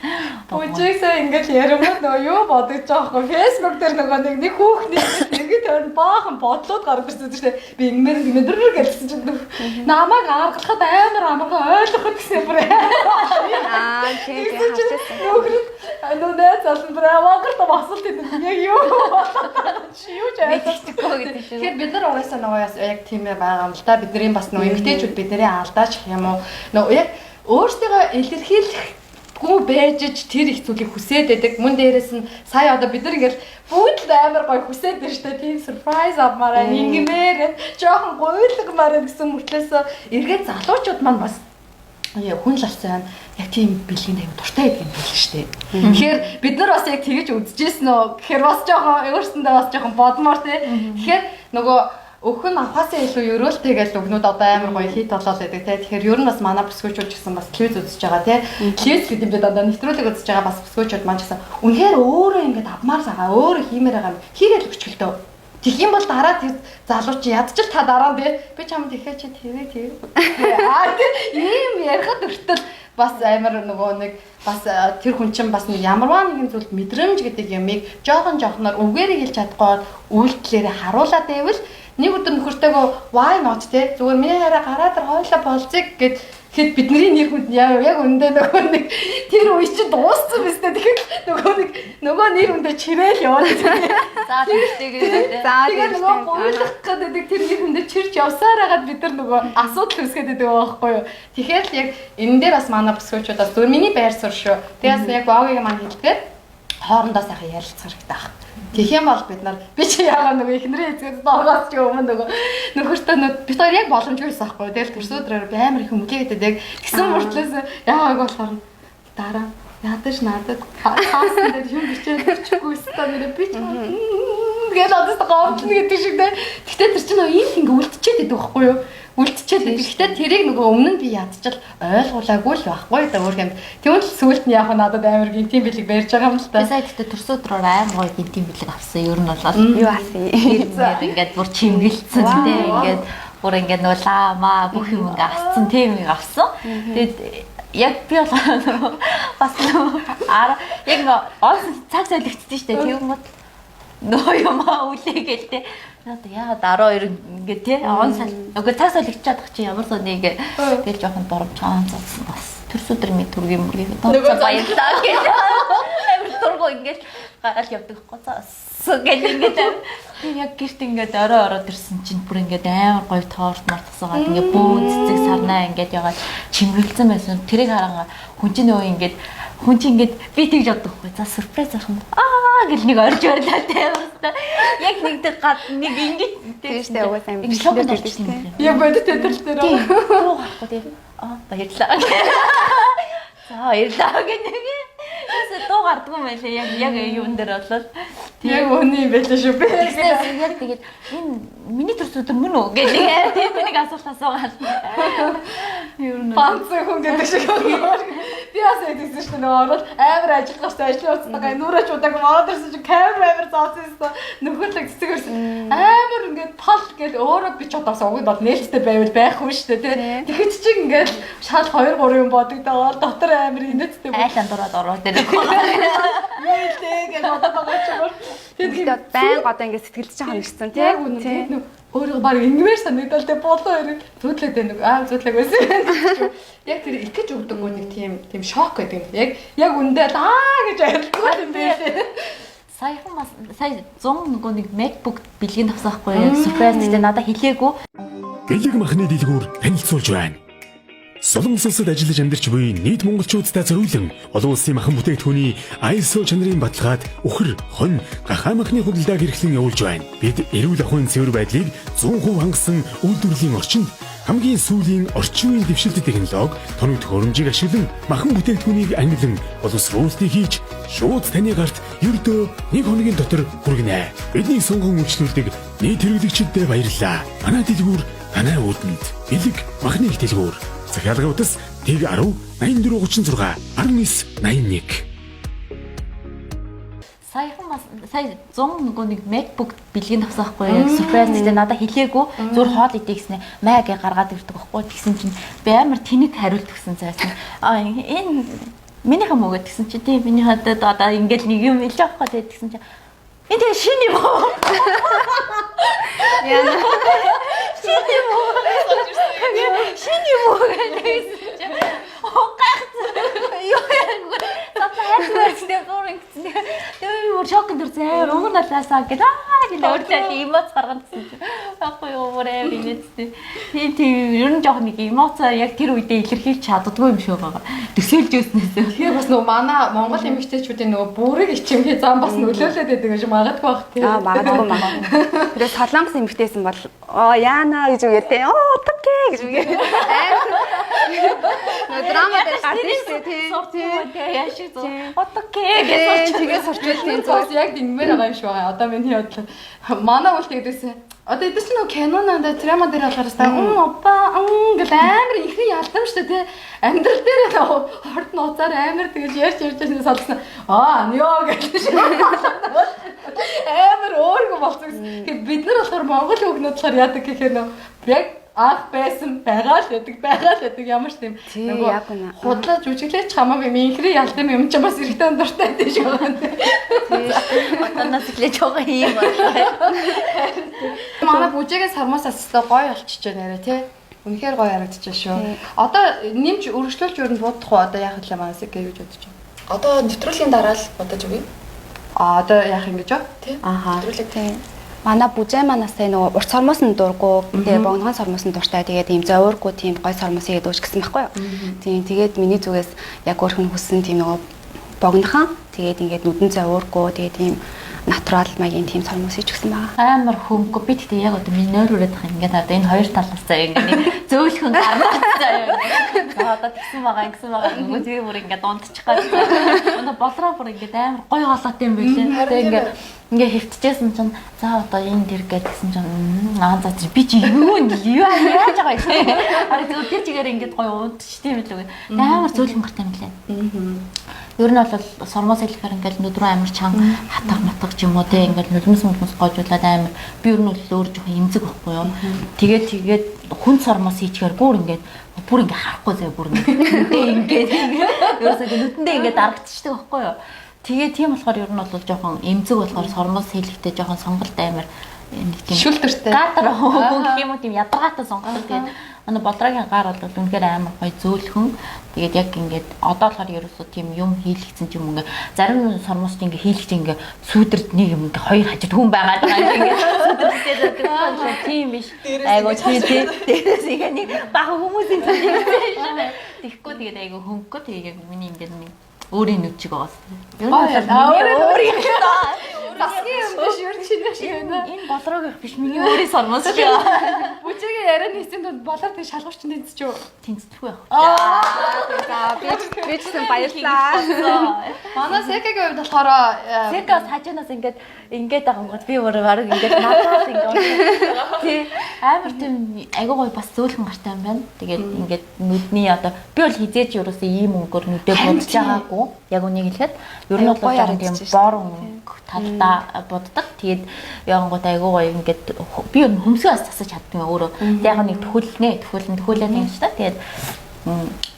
Бүжигсээ ингээд ярингууд нөгөө юу бодож байгаа байхгүй. Facebook дээр нөгөө нэг хүүхний ингээд өөр баахан бодлоод гарч ирсэн шүү дээ. Би ингэмэр гэлсэн чинь намайг аргалахад амар амархан ойлгоход гэсэн бүр. Тийм нөө залан бүр аваад басалт юм. Яг юу чи юу мэдчихгүй гэдэг чинь. Тэгэхээр бид нар угаасаа нөгөө яг тийм байгаа юм л да. Бидний бас нөгөө эмгтээчүүд бидний алдаач юм уу. Нөгөө яг өөрсдөө илэрхийлэх гоо бэжж тэр их зүйлийг хүсээд байдаг. Мөн дээрээс нь сая одоо бид нар ингээл бүгд л амар гоё хүсээд байна шүү дээ. Тийм surprise авмаараа ингэмээр жоохон гойлгомаар гэсэн мөртлөөс эргээд залуучууд маань бас хүн л арсан яг тийм бэлгийн аяг дуртай байдаг юм байна шүү дээ. Тэгэхээр бид нар бас яг тэгэж үзэжсэн нөө. Тэгэхээр бас жоохон өөрсөндөө бас жоохон бодмоор тий. Тэгэхээр нөгөө өхөн авахаас илүү ерөөлтэй гэж өгнүүд одоо амар гоё хит болоод байдаг те. Тэгэхээр ер нь бас манай бүсгүүчүүд ч гэсэн бас телевиз үзэж байгаа те. Телевиз гэдэг юм даа нэвтрүүлэг үзэж байгаа бас бүсгүүчүүд маань ч гэсэн үнэхээр өөрөө ингэж авмаар байгаа, өөрөө хиймээр байгаа юм. Хийгээл өчгөлтөө. Тэгэх юм бол дараа залууч ядчил та дараа те. Би чамд ихээ чи тэр. Аа тийм ярихад өртөл бас амар нөгөө нэг бас тэр хүн чинь бас нэг ямарваа нэгэн зүйлд мэдрэмж гэдэг юмыг жоохноор үгээр хэлж чадахгүй үйлдэлээр харуулад байвал нэг өдөр нөхөртөөгөө why not те зүгээр миний хараа гараад хойлоо болцыг гэхэд бидний нэр хүнд яг өндөө нөгөө нэг тэр үе чинь дууссан биз дээ тэгэхээр нөгөө нэр хүндээ чирээл яваад За тэгтэйгээ. тэгээд нөгөө гойлох гэдэг тэр нэр хүндээ чирч явсаар хагаад бид нар нөгөө асуудал үүсгээд байдаг байхгүй юу тэгэхээр л яг энэ дээр бас манай бүсгүүчүүд бас зүгээр миний байр суурь шүү тэгээс яг вагийн маань хэлгээд хоорондоо сайхан ярилцах хэрэгтэй байна. Тэгэх юм бол бид нар би чи яагаад нөгөө ихнэрээ эзгээд доогоос ч өмнө нөгөө нөхөртөө бид хоёр яг боломжгүй байсан байхгүй. Тэгэл төрсөдрөөр амар их хүмлээгээд яг гисэн мөртлөөс яагааг болохоор дараа ядаж надад хаасан дээр юм бичээд өчгөө өстөө нэрэ би ч тэгэл одоос гомдлно гэдэг шиг дээ. Гэхдээ тэр чинь ийм ингээ үлдчихэд байдаг байхгүй юу? Үлдчихэд байдаг. Гэхдээ тэрийг нөгөө өмнө нь би ядчил ойлгуулаагүй л байхгүй да өөр юм. Тэгвэл сүулт нь яг надад амар гинтийн бэлэг барьж байгаа юм л та. Би сая гэхдээ төрсөдрөөр амар гоё гинтийн бэлэг авсан. Ер нь бол юу асан. Ингээд бүр чимгэлцсэн тийм ингээд бүр ингээд нөгөө лама бүх юм ингээд авсан тийм юм авсан. Тэгээд яг би бол бас яг нөгөө цаг солигдсон шүү дээ. Тэгмэд нөө юм үлээгээл те. Надаа яагаад 12 ингээд те он сал нөгөө цаг солигдчихад байгаа чи ямар сони ингээд тэгэл жоохон дурамчаан цацсан бас. Төрсөдөр ми түргийн мөргийг баярлаа гэж. Амар тургоо ингээд гараад явдаг гоцоо гэл ингээд яг гэрт ингээд ороод ирсэн чинь бүр ингээд амар гоё торт мартасаагаад ингээд бүүн цэцэг сарнаа ингээд ягаад чимгэлцэн байсан. Тэрийг хараа хүн чинь нөгөө ингээд хүн чинь ингээд би тэгж боддог байхгүй. За сюрприз авах юм. Гэл нэг орж байлаа те. Яг нэг тэр гад нэг ингэж Тэжтэй угаасаа ингэ шокнд орчихсон юм. Яг бодит тэтэл дээр. Руу гарахгүй те. Баярлаа. За баярлаа гэх нэг. Ясаа дуу гардгүй юм байлаа. Яг юун дээр болол. Яг өний юм байлаа шүү би. Яг тэгээд энэ миний төрсөдөр мөн үү гэх нэг тийм нэг асуулт асуугаад. Юу нэ. Панцэр хүн гэдэг шиг. Би бас тэгсэн шүү дээ ороод амар ажиллах гэсэн ажлын уцтайгаа нүрэж удааг ороод ирсэн чинь камер амар зооцсон нөхөрлөг цэцгэрсэн амар ингээд пал гэж өөрөө би ч удаас уг бол нээлттэй байвал байхгүй шүү дээ тэгэхэд чинь ингээд шал 2 3 юм бодогдоод дотор амар инээдтэй айлан дураад ороод ирэх. нээлттэй гэж бодоод байгаа ч юм. Тэгээд байнга одоо ингээд сэтгэлд чинь хоногцсон тийм. Өөрөө баг ингэмээр санагдал тэ болоо ирэх зүтлээд байна. Зүтлэг байсан. Яг тэр их гэж өгдөг нэг тийм шок гэдэг. Яг үндэ гэж ойлгохгүй юм байна. Саяхан бас сая 100 нэг MacBook бэлгийн авсан байхгүй яг surprise гэдэг надад хэлээгүй. Гэлэг махны дэлгүүр танилцуулж байна. Солонгос улсад ажиллаж амьдарч буй нийт монголчуудтай зориулан олон улсын махан бүтээгдэхүүний ISO чанарын баталгаад үхэр, хон, гахаа махны худалдааг эрхлэн явуулж байна. Бид эрүүл ахуйн цэвэр байдлыг 100% хангасан үйлдвэрлэлийн орчинд хамгийн сүүлийн орчин үеийн дэвшилт технологи, тоног төхөөрөмжийг ашиглан махан бүтээгдэхүүнийг ангилан боловсруулалтыг хийж шууд таны гарт ердөө 1 хоногийн дотор хүргэнэ. Бидний сонгон үйлчлүүлдэг нийт хэрэглэгчдэд баярлалаа. Манай дэлгүүр танай үүднэд бэлэг махны их дэлгүүр. Захиалгын утас Тэг 10 8436 1981. Саяхан бас сая 100 нэг MacBook бэлгийн авсан байхгүй яг surprise гэдэг надад хэлээгүй зур хоол идэх гэснээр маяг гаргаад ирдэг байхгүй тэгсэн чинь би амар тэнэг хариулт өгсөн цаасан. Энэ минийхэн мөгөө тэгсэн чинь тийм миний хадад одоо ингээл нэг юм хэлж авах гэдэг тэгсэн чинь энэ тэгээ шинэ юм уу? Яа. Шинэ юм уу гэсэн чинь юу яагүй цаатаа хэвчээ тэр шокнд үрзээ өнгөр налаасаа гэдэг гэл өөртөө эмоц гаргана гэсэн чинь ахгүй юу бүрээ бинэстэй тийм ер нь жоох нэг эмоцоо яг тэр үедээ илэрхийлж чаддгүй юм шиг байгаа төсөөлж өснөөс тэгэхээр бас нөгөө манай Монгол эмэгтэйчүүдийн нөгөө бүрэг ичимхий зам бас нөлөөлөд байдаг гэж магадгүй бах тийм магадгүй. Тэгээ солонгос эмэгтэйсэн бол яана гэж үгээд тийм отокей гэж үгээд драма дээр гардаг шүү тийм яшиг зөө отокей гэж тэгээд сурчвал тийм зүгээс яг ингэмээр байгаа юм шиг байгаа. Одоо миний бодлоо манай бол тэгдээсэн Одоо эдгээр чинь нөгөө киноноо драма дээр болохоор опа гэл амар ихний ялдам штэ тий амьдрал дээр хорд нууцаар амар тэгэж ярьж байсан сонссон. Нё гэж амар өөргөө болсон гэсэн. Тэгэхээр бид нар болохоор монгол хүүхнүүд болохоор яадаг гэхээр нөгөө яг анх байсан байгаа л байдаг ямар ч тийм нөгөө худлаа жүжиглээч хамаагүй минхрээ ялдам юм ч бас эрэгтэй дуртай тийш байгаа юм. Одоос эхлэж байгаа юм байна. Манай бүжээгээс сармаасаас өстой гоё болчихж байна нэрэ тий. Үнэхээр гоё харагдчихж шүү. Одоо нэмж өргөжлүүлж өрөнд будах уу? Одоо яах вэ манаас гэж бодож байна. Одоо нэвтрүүлгийн дараа л бодож өгье. Одоо яах юм гэж юу? Тий. Нэвтрүүлэг тий. Манай бүжээ манаас нөгөө урт сормоос нь дургу, тэгээ богдгон сормоос нь дуртай. Тэгээд ийм зовооргүй тийм гой сормоос игээд ууж гэсэн байхгүй юу? Тийм тэгээд миний зүгээс яг өөрхөн хүссэн тийм нөгөө богдхон тэгээд ингээд нүдэн зовооргүй тэгээд тийм натурал маягийн тийм сормоос ич гэсэн байгаа. Амар хөнгө би тэгтээ яг одоо миний нойр үрээд байгаа ингээд одоо энэ хоёр талаас заа ингээд зөөлхөн гармаа заа. За одоо тэгсэн байгаа нөгөө тийм бүр ингээд дундчих гад. Одоо болроо бүр ингээд амар гой голоод юм байлээ. Тэгээд ингээ хөвтчихсэн чинь за одоо энэ дэр гэдгсэн чинь за би чи юу яаж байгаа юм. Харин зөв тэр чигээр ингээд гоё уудчих тийм л үгүй. Амар зөөлхөн гартай юм лээ. Ер нь бол сормоос хэлэхээр ингээд нүд рүү амар чанга хатга ч юм уу те ингээд нулимс гоожуулаад амар би ер нь л өөр жоохон эмзэг байхгүй юу. Тэгээд хүн сормоос хийчихээр бүр ингээд харахгүй заяа бүр ингээд ерөөсөө нүдэндээ ингээд дарагдчихдаг байхгүй юу. Тэгээ тийм болохоор ер нь бол жоохон эмзэг болохоор сормоос хэлэхдээ жоохон сонголт амар нэг тийм шүлтэртэй гатар гэх юм уу тийм ядаргаатай сонголт. Тэгээд манай болдрогийн гар бол үнэхээр амар гоё зөөлхөн. Тэгээд яг ингээд одоо болохоор ерөөсөө тийм юм хийлгэсэн ч юм ингээд зарим сормоос ингээд хийлгэж ингээд сүйдэрд нэг юм ингээд хоёр хажууд хүн байгаад байгаа ингээд сүйдэрдээ тийм биш. Айгуу тийм дээрээс ингээд нэг бага хүмүүсийн тэгэхгүй тэгээд айгуу хөнгөө тэгээд яг миний ингээд нэг өөрийн нүд чиг оос. Ер нь өөрийн засгийн юм биш юу чи энэ болроо биш миний өөрийн сормоос шиг. Бүжигийн ярианы хэсгийн донд болоор тэг шалгууч тэнцэж юу? Тэнцэхгүй байх. За би ч гэсэн баярлаа. Манай Секагийн хувьд болохоор Секас хажуунаас ингээд байгаа юм гот би өөрөө баг ингээд надаас ингээд тий амар тийм айгуу гоё бас зөөлхөн гартай юм байна. Тэгээд ингээд нүдний одоо би бол хизээч ерөөсөө ийм өнгөөр нүдээ бодож байгаагүй. Яг үнийг хэлэхэд ер нь бол тийм бор өнгө талдаа боддог. Тэгээд янгууд айгуу гоё ингээд би ер нь хөмсгөөс засаж чаддгаа өөрөө. Яг нэг төхүүлээд юм шүү дээ. Тэгээд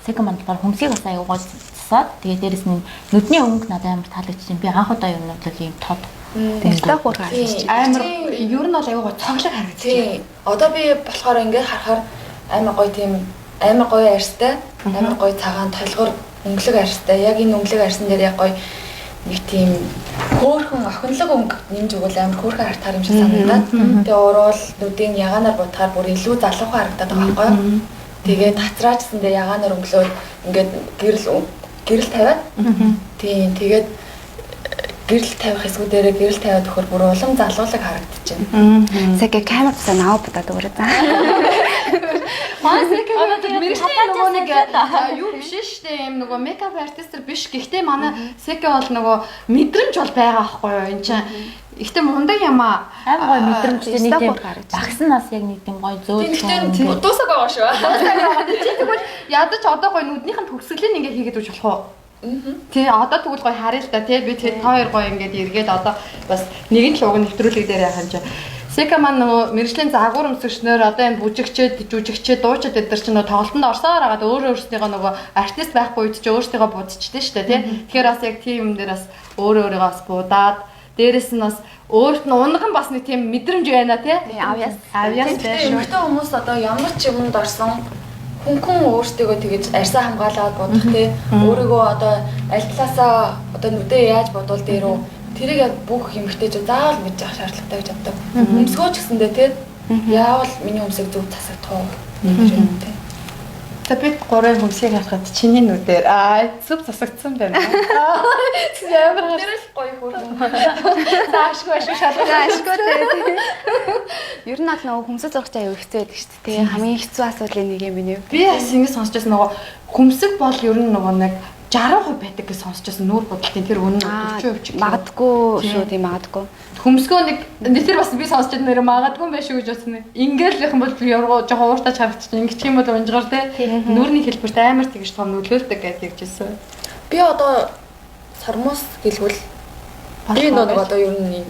Секаманд болохоор хөмсгийг бас айгуу гоё засаад тэгээд дээрэс нь нүдний өнгө надад амар таалагдчихэв. Би анх удаа юм бол ийм тод Тэртээ хург харагдчих. Амар ер нь бол айгуу гоё цоглог харагдчих. Одоо би болохоор ингээд харахаар амар гоё арьстай, амар гоё цагаан толгор өнгөлөг арьстай. Яг энэ өнгөлөг арьсан дээр яг гоё нэг тийм хөөхөн охинлог өнгө нэмж өгвөл амар хөөхөн хартаар юм шиг санагдаад. Тэгээ уруул нүдийн ягаанаар бодохоор бүр илүү залуухан харагдаад байгаа байхгүй юу? Тэгээд тацраачсан дээр ягаанаар өнгөлөөд ингээд гэрэл тавиад. Тийм тэгээд гэрэл тавих хэсгүүдээрээ гэрэл тавиад өгөхөр бүр улам залуулаг харагдчихэв. Сэгэ камер цаа наваа бодоод өгөрөө за. Манай мэрэгчлийн нөгөө нэг юу биш штэ юм нөгөө мейкап артистер биш. Гэхдээ манай Секэ бол нөгөө мэдрэмж бол байгаа байхгүй юу? Энд чинь ихтэй мундаг юм аа. Амар гоё мэдрэмжтэй нэг тийм багснаас яг нэг тийм гоё зөөлхөн. Тэгээд дуусаг байгаа шүү. Тэгвэл ядаж одоо гоё нүднийх нь төгсгөлийн ингээ хийгээд үж болох уу? Тий одоо тэгвэл гоё харъя л да тий би тэгээд та хоёр гоё ингээд эргээд одоо бас нэгэн л уг нэвтрүүлэг дээр яхаа юм чи Сека маань нөгөө мэрэгжлийн загвар өмсгчнөр одоо энэ бүжигчээд, жүжигчээд, дуучид эдгээр чинь нөгөө тоглолтонд орсоор хагаад өөрсдийнхөө нөгөө артист байхгүй үед чи өөрсдийгөө будчихдээ шүү дээ тий. Тэгэхээр бас яг тийм юм дээр бас өөрийгөө бас будаад дээрэс нь бас өөрт нь унган бас нэг тийм мэдрэмж байна тий. Авьяас байж шүү. Эмэгтэй хүмүүс одоо ямар ч юмд орсон хүн өөртөө тэгэж арьсаа хамгаалаад бодох тий. Өөрийгөө одоо аль талаасаа одоо нүдээ яаж бодвол дээрөө тэрийг яг бүх эмэгтэйчүүд заавал мэдж авах шаардлагатай гэж боддог. Өмсгөөч гэсэндээ тий яавал миний өмсөг зөв засагдах уу гэх юм тий. За бид гурван хөмсгийг харахад чиний нүдээр зүг засагдсан байна. Ямар Тэр л гоё хөргөн. Заашгүй шалгаж тий. Ер нь аль нөгөө хүмсэл зурагч аяа хэцүү байдаг шүү дээ тий. Хамгийн хэцүү асуудлын нэг юм байна. Би бас ингэ сонсч байсан нөгөө хүмсэг бол ер нь нөгөө нэг 60% байдаг гэж сонсч байсан нүүр бодлтын тэр үнэн 40% ч магадгүй шүү тийм магадгүй. Хөмсгөө нэг тэр бас би сонсч нэр магадгүй байх шүү гэж бодсон. Ингээл байх юм бол яваа жоохон ууртаж харагдчих. Ингэчих юм бол унжгаар те нүүрний хэлбэрт амар тэгж том нөлөөлдөг гэж хэлжсэн. Би одоо сормоос гэлгүүл би нэг одоо ер нь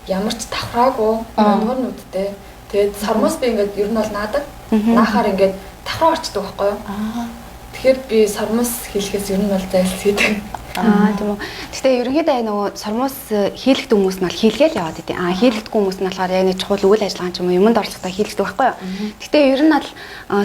ямар ч давхраагүй нүүрнүүдтэй. Тэгээд сормоос би ингээд ер нь бол наадаг. Наахаар ингээд давхраа орчдөг байхгүй юу? Тэгэхээр би сормоос хэлэхээс ер нь бол зайлсхийдэг. Тийм үү. Гэтэ ерөнхийдөө нөгөө сормоос хийлэгдэх хүмүүс нь бол хийлгээл яваад идэв. Хийлэгдэх хүмүүс нь болохоор яг нэг чухал үйл ажиллагаа ч юм уу юмд оролцохдоо хийлэгдэх байхгүй юу. Гэтэ ер нь бол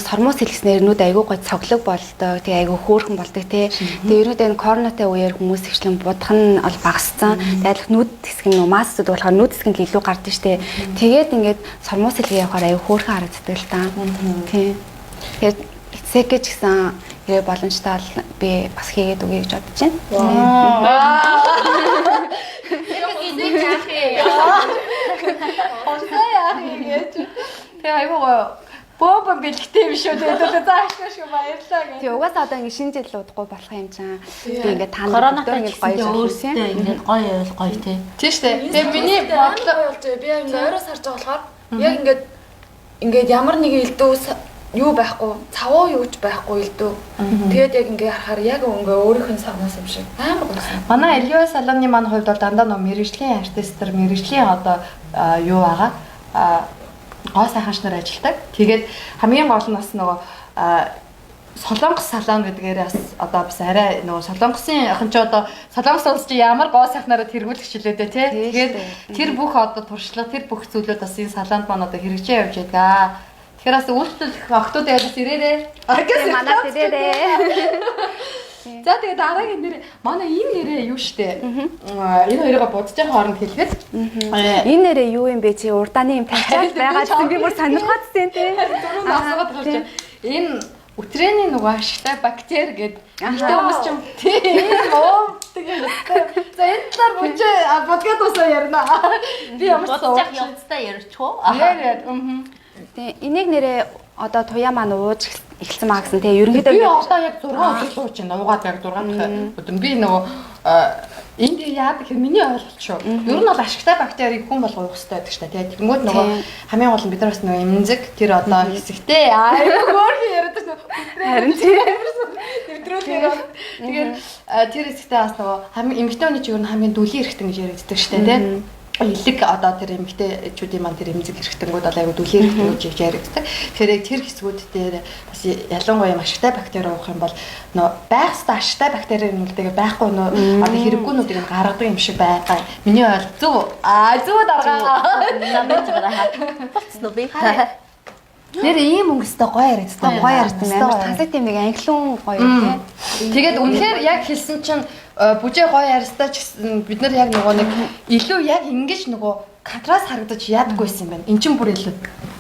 сормоос хэлснээр нүд айгүй гой цоглог болдог. Тэгээ айгүй хөөрхөн болдог тий. Тэгээ ерөнхийдөө коронатай үеэр хүмүүс ихчлэн будах нь ол багассан. Тэгээд нүд хэсэг нь массууд болохоор нүд хэсэг нь илүү гардаг штэ. Тэгээд ингээд сормоос хэлгээ явахаар айгүй хөөрхөн харагддаг л та. Тий. Тэгээд эцэг гэсэн хэрэг боломжтой би бас хийгээд үгүй гэж бодож байна. Тэгээ айгаа бомб бэлгтэй биш үү тэгээд заашгүй шүү баярлаа гэх. Тэгээ угаасаа одоо ингэ шинэ жил удахгүй болох юм чинь. Би ингээ тань коронавитой ингэ гоё өөрсдөө ингээ гоё гоё тий. Тийм шүү дээ. Тэгээ миний бодлоо болж би ингээ ойроос харж байгаа болохоор яг ингээд ямар нэгэн элдв юу байхгүй, цавуу юуч байхгүй элдв. Тэгээд яг ингээ харахаар яг ингээ өөрийнх нь сарнаас юм шиг амар болсон. Манай Элио салоны маань хувьд бол дандаа нөө мэрэгжлийн артистер, мэрэгжлийн одоо юу байгаа гоо сайханч нар ажилладаг. Тэгээд хамгийн гол нь бас нөгөө Солонгос салон гэдгээр бас одоо бас арай нөгөө Солонгосын охин ч одоо Солонгос улс чи ямар гоо сайхнараа тэргүүлэх хичээлээ тий. Тэгээд тэр бүх одоо туршлага, тэр бүх зүйлүүд бас энэ салонд маань одоо хэрэгжиж явж байгаа. Тэгэхээр бас үйлчлэх охтууд яаж ирээрээ. манад ирээрээ. За тэгээд дараагийн нэр манай энэ нэрээ юу штэ. Энэ хоёроо будж байгаа хооронд хэлгээд Энэ нэрээ юу юм бэ чи урдааны юм тавьчаад байгаа гэсэн би бүр сонирхоодсэн тий. Түрүүн асуугаад гарч энэ үтрэний нөгөө ашигтай бактери гэдэг ихтэй хүмүүс ч юм тийм тэгээд за энэ талаар бүж подкаст усаа ярина. Би ямар ч бодчих явцдаа ярьчихв. Яриад Тэгээ энийг нэрээ одоо туяа маань ууж эхэлсэн маа гэсэн тий. Ерөнхийдөө би одоо яг 6 удаа сууж байна. Угаад яг 6 дахь өдөр би нөгөө энд яадаг хэрэг миний ойлголт шүү. Ер нь бол ашигтай бактерийг хүн болгох хэрэгтэй гэдэг чинь тий. Тэгмүүд нөгөө хамгийн гол нь бид нараас нөгөө эмзэг тэр одоо хэсэгтэй аюугаар яриад шүү. харин тий. Нэвтрүүлгээр тэгээд тэр хэсэгтэй бас нөгөө хамгийн эмэгтэй хүний чинь ер нь хамгийн дүлийн эрхтэн гэж яригддаг шүү тий. Илэг одоо тэр эмэгтэйчүүдийн маань тэр эмзэг хэрэгтэнгүүд бол аюу дүлээр хэрэгж яригддаг. Тэгэхээр яг тэр хэсгүүд дээр бас ялангуяа ашигтай бактери уух юм бол нөө байх ёстой ашигтай бактери нүлтэйг байхгүй нөө одоо хэрэггүйнүүдийг гаргадаг юм шиг байгаа. Миний ойлголт зөв. Зөв даргаа. Намайг байгаа. Болцсон уу би? Нэр ийм өнгөстэй гоё яригдсан. Гоё ярьсан амар тансаг тийм нэг англиун гоё тий. Тэгээд үнэхээр яг хэлсэн чинь бүжээ гоё ярьстай ч гэсэн бид нар яг нөгөө нэг илүү яг ингэж нөгөө контраст харагдаж ядаггүйсэн юм байна. Эн чинь бүр илүү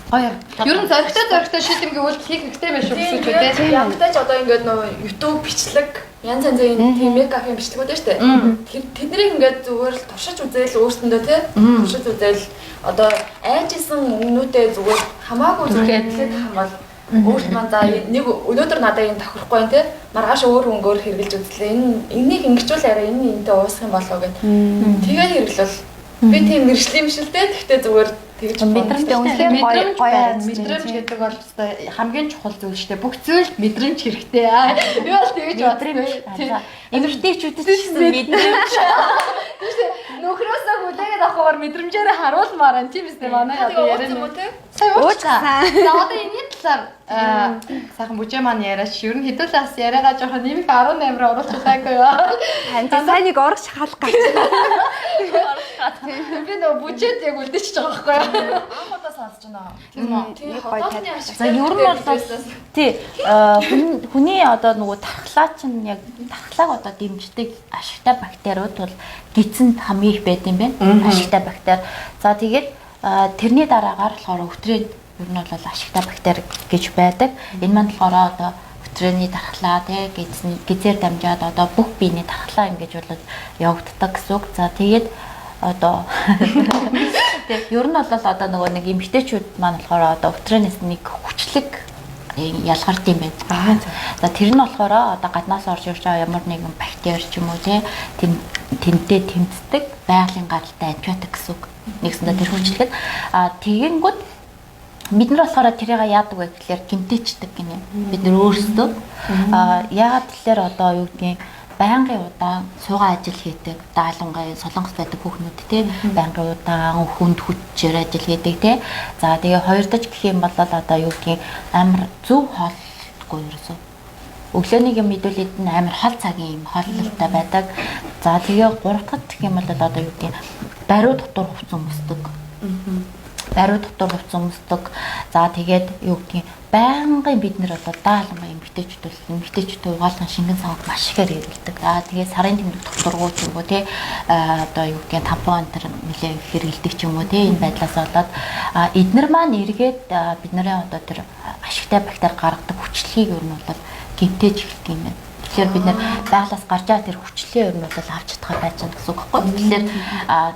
гоё. Ер нь зоригтой шийдэмгийн үйлдэл хийх хэрэгтэй байх шүү гэсэн үг үү тий. Ягтай ч одоо ингээд нөгөө YouTube бичлэг янз янзын тийм мейкапын бичлэгүүд шүү дээ. Тэднийг ингээд зүгээр л туршиж үзээл өөрсөндөө тий. Туршиж үзээл одоо айжсэн өмнөдөө зүгээр хамаагүй зүгээр хэлээд хамгаал өөрт маань за нэг өнөөдөр надад энэ тохирохгүй байна тий. Маргааш өөр өнгөөр хэрглэж үзлээ. Энийг ингэчүүл арай энэ энэтэй уусах юм болоо гэд. Тэгээд хэрэглэл би тийм мэржлийн биш л дээ. Гэхдээ зүгээр тэгж мэдрэмжтэй үнэхээр гоё мэдрэмж гэдэг бол хамгийн чухал зүйл шүү дээ. Бүх зүйлд мэдрэмж хэрэгтэй. Би бол тэгж бодлоо. Эмэгтэйчүүдэд ч гэсэн мэдрэмж. Нөхрөөсөө хүлээгээд авахгаар мэдрэмжээрээ харуулмаар байна. Тийм үстэй манай одоо яриа. Сайн уучсан. За одоо энэний талаар сайхан бүжээ маань яриач. Ер нь хэдүүлээс яриагаа жоохон нэмэх 18-аар оруулчихлаагүй юу? Хант сайн нэг орох шахалах гэж. Би нөө бүжээд яг үлдээчихэж байгаа байхгүй юу? Анхудаа сонсож байна. Тийм үү? Тийм гоё. За ер нь бол тий хүний одоо нөгөө тархлаа чинь яг тархлааг одоо дэмждэг ашигтай бактериуд бол гидсэнд хамгийн их байд юм байна. Ашигтай бактери. За тэгээд тэрний дараагаар болохоор өвтрийн ер нь бол ашигтай бактери гэж байдаг. Энэ маань болохоор одоо өвтрээний тархлаа тий гизээр дамжаад одоо бүх биений тархлаа ингэж бол явагддаг гэсэн үг. За тэгээд одоо ер нь бол одоо нөгөө нэг эмэгтэйчүүд маань болохоор одоо өвтрэнээс нэг хүчлэг ялгард юм байна. За тэр нь болохоор одоо гаднаас орж ирж байгаа ямар нэгэн бактери ч юм уу тэнтэй тэмцдэг байгалийн гаралтай антибиотик гэсэн үг. Нэгсэндээ тэр хүчлэхэд тэгэнгүүт бид нар болохоор тэрийг яадаг вэ гэхээр гинтээчдэг гинэ. Бид нар өөрсдөө яагаад тэгэхээр одоо юу гэдгийг байнгын удаан суугаа ажил хийдэг, даалангай солонгос байдаг хүүхнүүд тий байнгын удаан хүнд хүчээр ажил хийдэг тий. За тэгээ хоёр дахь гэх юм бол одоо юу гэдгийг амар зөв хооллохгүй ерөөсөө. Өглөөний юм мэдүүлээд нь амар хол цагийн юм хооллолтой байдаг. За тэгээ гурав дахь гэх юм бол одоо юу гэдгийг бариу дотор хувцас өмсдөг. Бариу дотор хувцас өмсдөг. За тэгээд юу гэдгийг байнгын бид нэр одоо даалгавар эмгтээчүүд угаалгын шингэн цавд маш ихээр хэрэгэлдэг. Тэгээд сарын тэмдэг докторгуу ч юм уу тий одоо юу гэдгийг тампон энэ нэлээ хэрэгэлдэг ч юм уу тий энэ байдлаас болоод эднэр маань эргээд бид нарын одоо тэр ашигтай бактери гаргадаг хүчлэгийг ер нь бол гинтээж эхэлдэг юм байна. Тэгэхээр бид нэр байглаас гарч байгаа тэр хүчлээ ер нь бол авч чадхаа байж байгаа гэсэн үг байхгүй.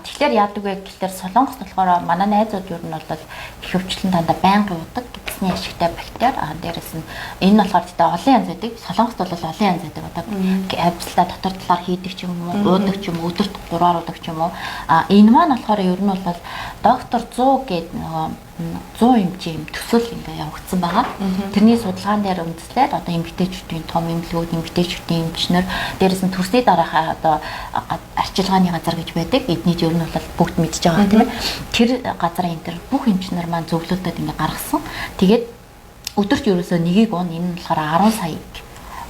Тэгэхээр яадаг вэ гэхээр солонгос болохоор манай найзууд ер нь бол их хөвчлэн дандаа байнгын удаг гидсний ашигтай бактери дээрэс нь энэ болохоор тэ олон янз байдаг. Солонгост бол олон янз байдаг. Одоо амьсгалаа дотор талаар хийдэг ч юм уу, уудаг ч юм уу, өдөрт 3-аар уудаг ч юм уу. Энэ маань болохоор ер нь бол доктор 100 гээд нөгөө 100 эмчийн төсөл ингээ явагдсан байгаа. Тэрний судалгаан дээр үндэслээд одоо эмгтээчүүдийн том эмнэлгүүд, эмгтээчүүдийн эмчнэр дээрээс нь төрсний дараах одоо арчилгааны газар гэж байдаг. Эдний ер нь бол бүгд мэдж байгаа тийм ээ. Тэр газрын энэ бүх эмчнэр маань зөвлөлтөд ингээ гаргасан. Тэгээд өдөрт ерөөсөө нэгийг уун энэ нь болохоор 10 сая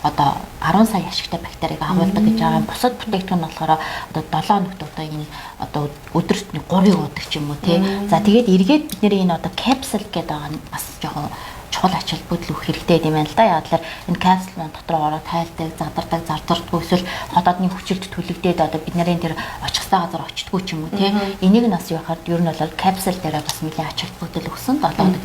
одоо 10 сая ашигтай бактерийг агуулдаг гэж байгаа. Бусад бүтээгдэхүүн нь болохоор одоо 7 хоногт одоо энэ одоо өдөрт 3-ыг уудаг ч юм уу тий. За тэгээд эргээд бидний энэ одоо капсул гэдэг байгаа нь бас жоохон чухал ач холбогдол өгөх хэрэгтэй юм байна л да. Яагаад тэгэхээр энэ капсул маань дотор ороод тайлдаг, задардаг, зардардаггүй эсвэл хотоодны хүчилд түлэгдээд одоо бид нарын тэр очихстай газар очтгүй ч юм уу тий. Энийг нас яхаар ер нь бол капсул дээр бас нэлээд ач холбогдол өгсөн. 7 хоног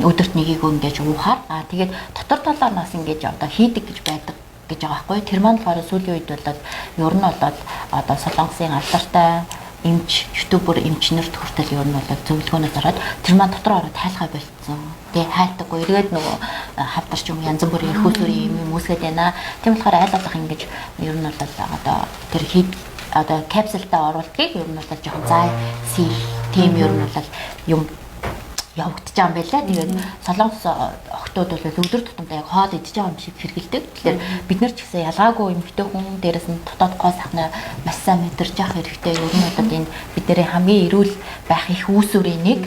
өдөрт нэгийг ингэж уухаар тэгээд дотор талаар нас ингэж одоо хийдэг гэж байдаг гэж байгаа байхгүй. Тэр маань болохоор сүүлийн үед бол ер нь болоод одоо солонгосын алдартай эмч, ютубер эмчнэрт хүртэл ер нь бол зөвлөгөөнөд ороод тэр маань дотор ороод тайлхаа болцсон. Тэгээ хайлтаггүй эргээд нөгөө хавдарч юм янз бүрийн хөөсөрийн юм үүсгээд байна. Тийм болохоор айл болох ингэж ер нь бол одоо тэр хэд одоо капсултаа оруулдгийг ер нь бол жоохон зай сил тийм ер нь бол юм явагдаж байгаа юм байлаа. Тэгээд солонгос охтууд бол өдөр тутамдаа яг хоол идж байгаа юм шиг хэрэгэлдэг. Тэгэхээр бид нар ч гэсэн ялгаагүй эмэгтэй хүн дээрээс нь дотоод гоо сахнаа маш сайн мэдэрч явах хэрэгтэй. Ер нь бол энэ бидний хамгийн эрүүл байх их үүсвэрийн нэг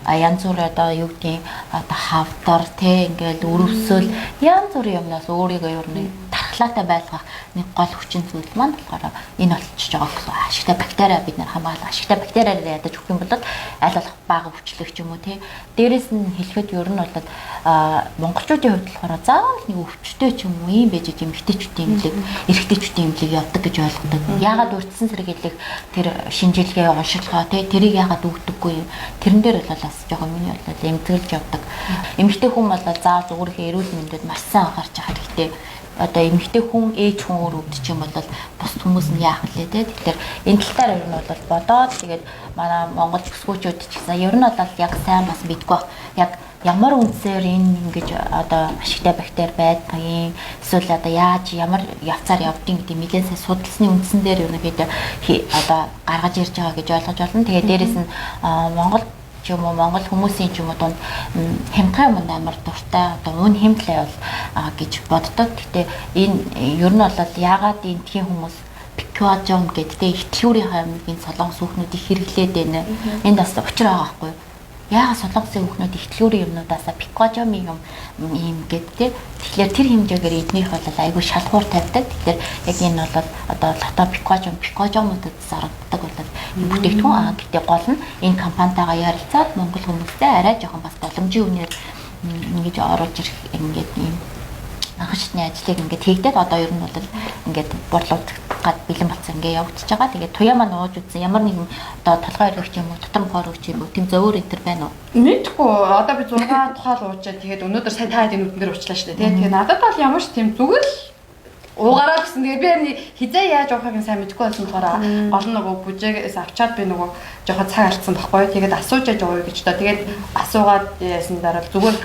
янз бүр одоо юу гэдгийг одоо хавдар те ингээл өрөвсөл янз бүрийн юмнаас өөрийгөө ер нь дархлаатай байлгах нэг гол хүчин зүйл маань болохоор энэ болчихж байгаа гэсэн. Ашигтай бактери бид нар хамгаалах ашигтай бактериар ядаж өгөх юм бол аль болох бага хүчлэх юм уу те. Дээрээс нь хэлэхэд ер нь бол монголчуудын хувьд болохоор заавал нэг өвчтөй ч юм уу юм байж байгаа эмэгтэйчүүдийн эмнэлэг, эрэгтэйчүүдийн эмнэлэг явдаг гэж ойлгодог. Яагаад урьдчилан сэргийлэх тэр шинжилгээ уншилгаа тий тэрийг яагаад өгдөггүй юм. Тэрэн дээр бол бас жоохон миний бол эмзэглэж явдаг. Эмэгтэй хүн бол заавал өөрийнхөө эрүүл мэндэд маш сайн анхаарч явах хэрэгтэй. Одоо эмэгтэй хүн ээж хүн өөр өвдөж юм бол бус хүмүүс нь яах вэ те. Тэгэхээр энэ тал дээр ер нь бол бодоод тэгээд манай монгол бүсгүүчүүд ч гэсэн ер нь бол яг сайн бас мэдгүй баг. Яг ямар үндсээр энэ ингэж одоо ашигтай бактери байдгийг эсвэл одоо яаж ямар явцаар явдгийг гэдэг мэдээсээ судалсны үндсэн дээр ер нь одоо гаргаж ирж байгаа гэж ойлгож байна. Тэгээд дээрэс нь монгол юм уу монгол хүмүүсийн ч юм уу дунд хямдхан юмд амар дуртай одоо үн хэмтлээ бол гэж боддог. Гэтэ энэ ер нь бол яагаад энэ тхийн хүмүүс пикважом гэдэг ихтлүүрийн хаймгийн солонгос хүүхнүүдийг хэрэглээд байна. Энд бас учир байгаа байхгүй юу? Яагаад солонгосын хүүхнүүд ихтлүүрийн юмнуудаасаа пикважомын юм гэдэг. Тэгэхээр тэр хэмжээгээр эднийх бол айгүй шалгуур тавьдаг. Тэгэхээр яг энэ бол одоо лото пикважомуудад зарагддаг бол бүтээгдэхүүн гэдэг гол нь энэ компанитайгаа ярилцаад монгол хүмүүстэй арай жоохон бас боломжийн үнээр ингэж оруулж ирэх ингээд юм анхаарчны ажлыг ингээд хийгдээд одоо ер нь бол ингээд борлуулах гад бэлэн болсон ингээд явагдаж байгаа. Тэгээд туяа маань ууж үзсэн ямар нэгэн одоо толгой өргөч юм уу, дотор мохоор өгч юм уу, тийм зөөр энэ төр байна уу? Мэдгүй. Одоо би 6 тухаал уучаад тэгээд өнөөдөр сайн таад энэ нүднэр уучлаа шүү дээ. Тэгээд надад бол ямар ч тийм зүгээр л уугараа гэсэн. Тэгээд би хизээ яаж уухыг сайн мэдэхгүй байсан болохоор гол нь нөгөө бүжээгээс авчаад би нөгөө жоохон цаг алдсан байхгүй. Тэгээд асууж яаж ууя гэж та. Тэгээд асуугаад яасан дараа зүгээр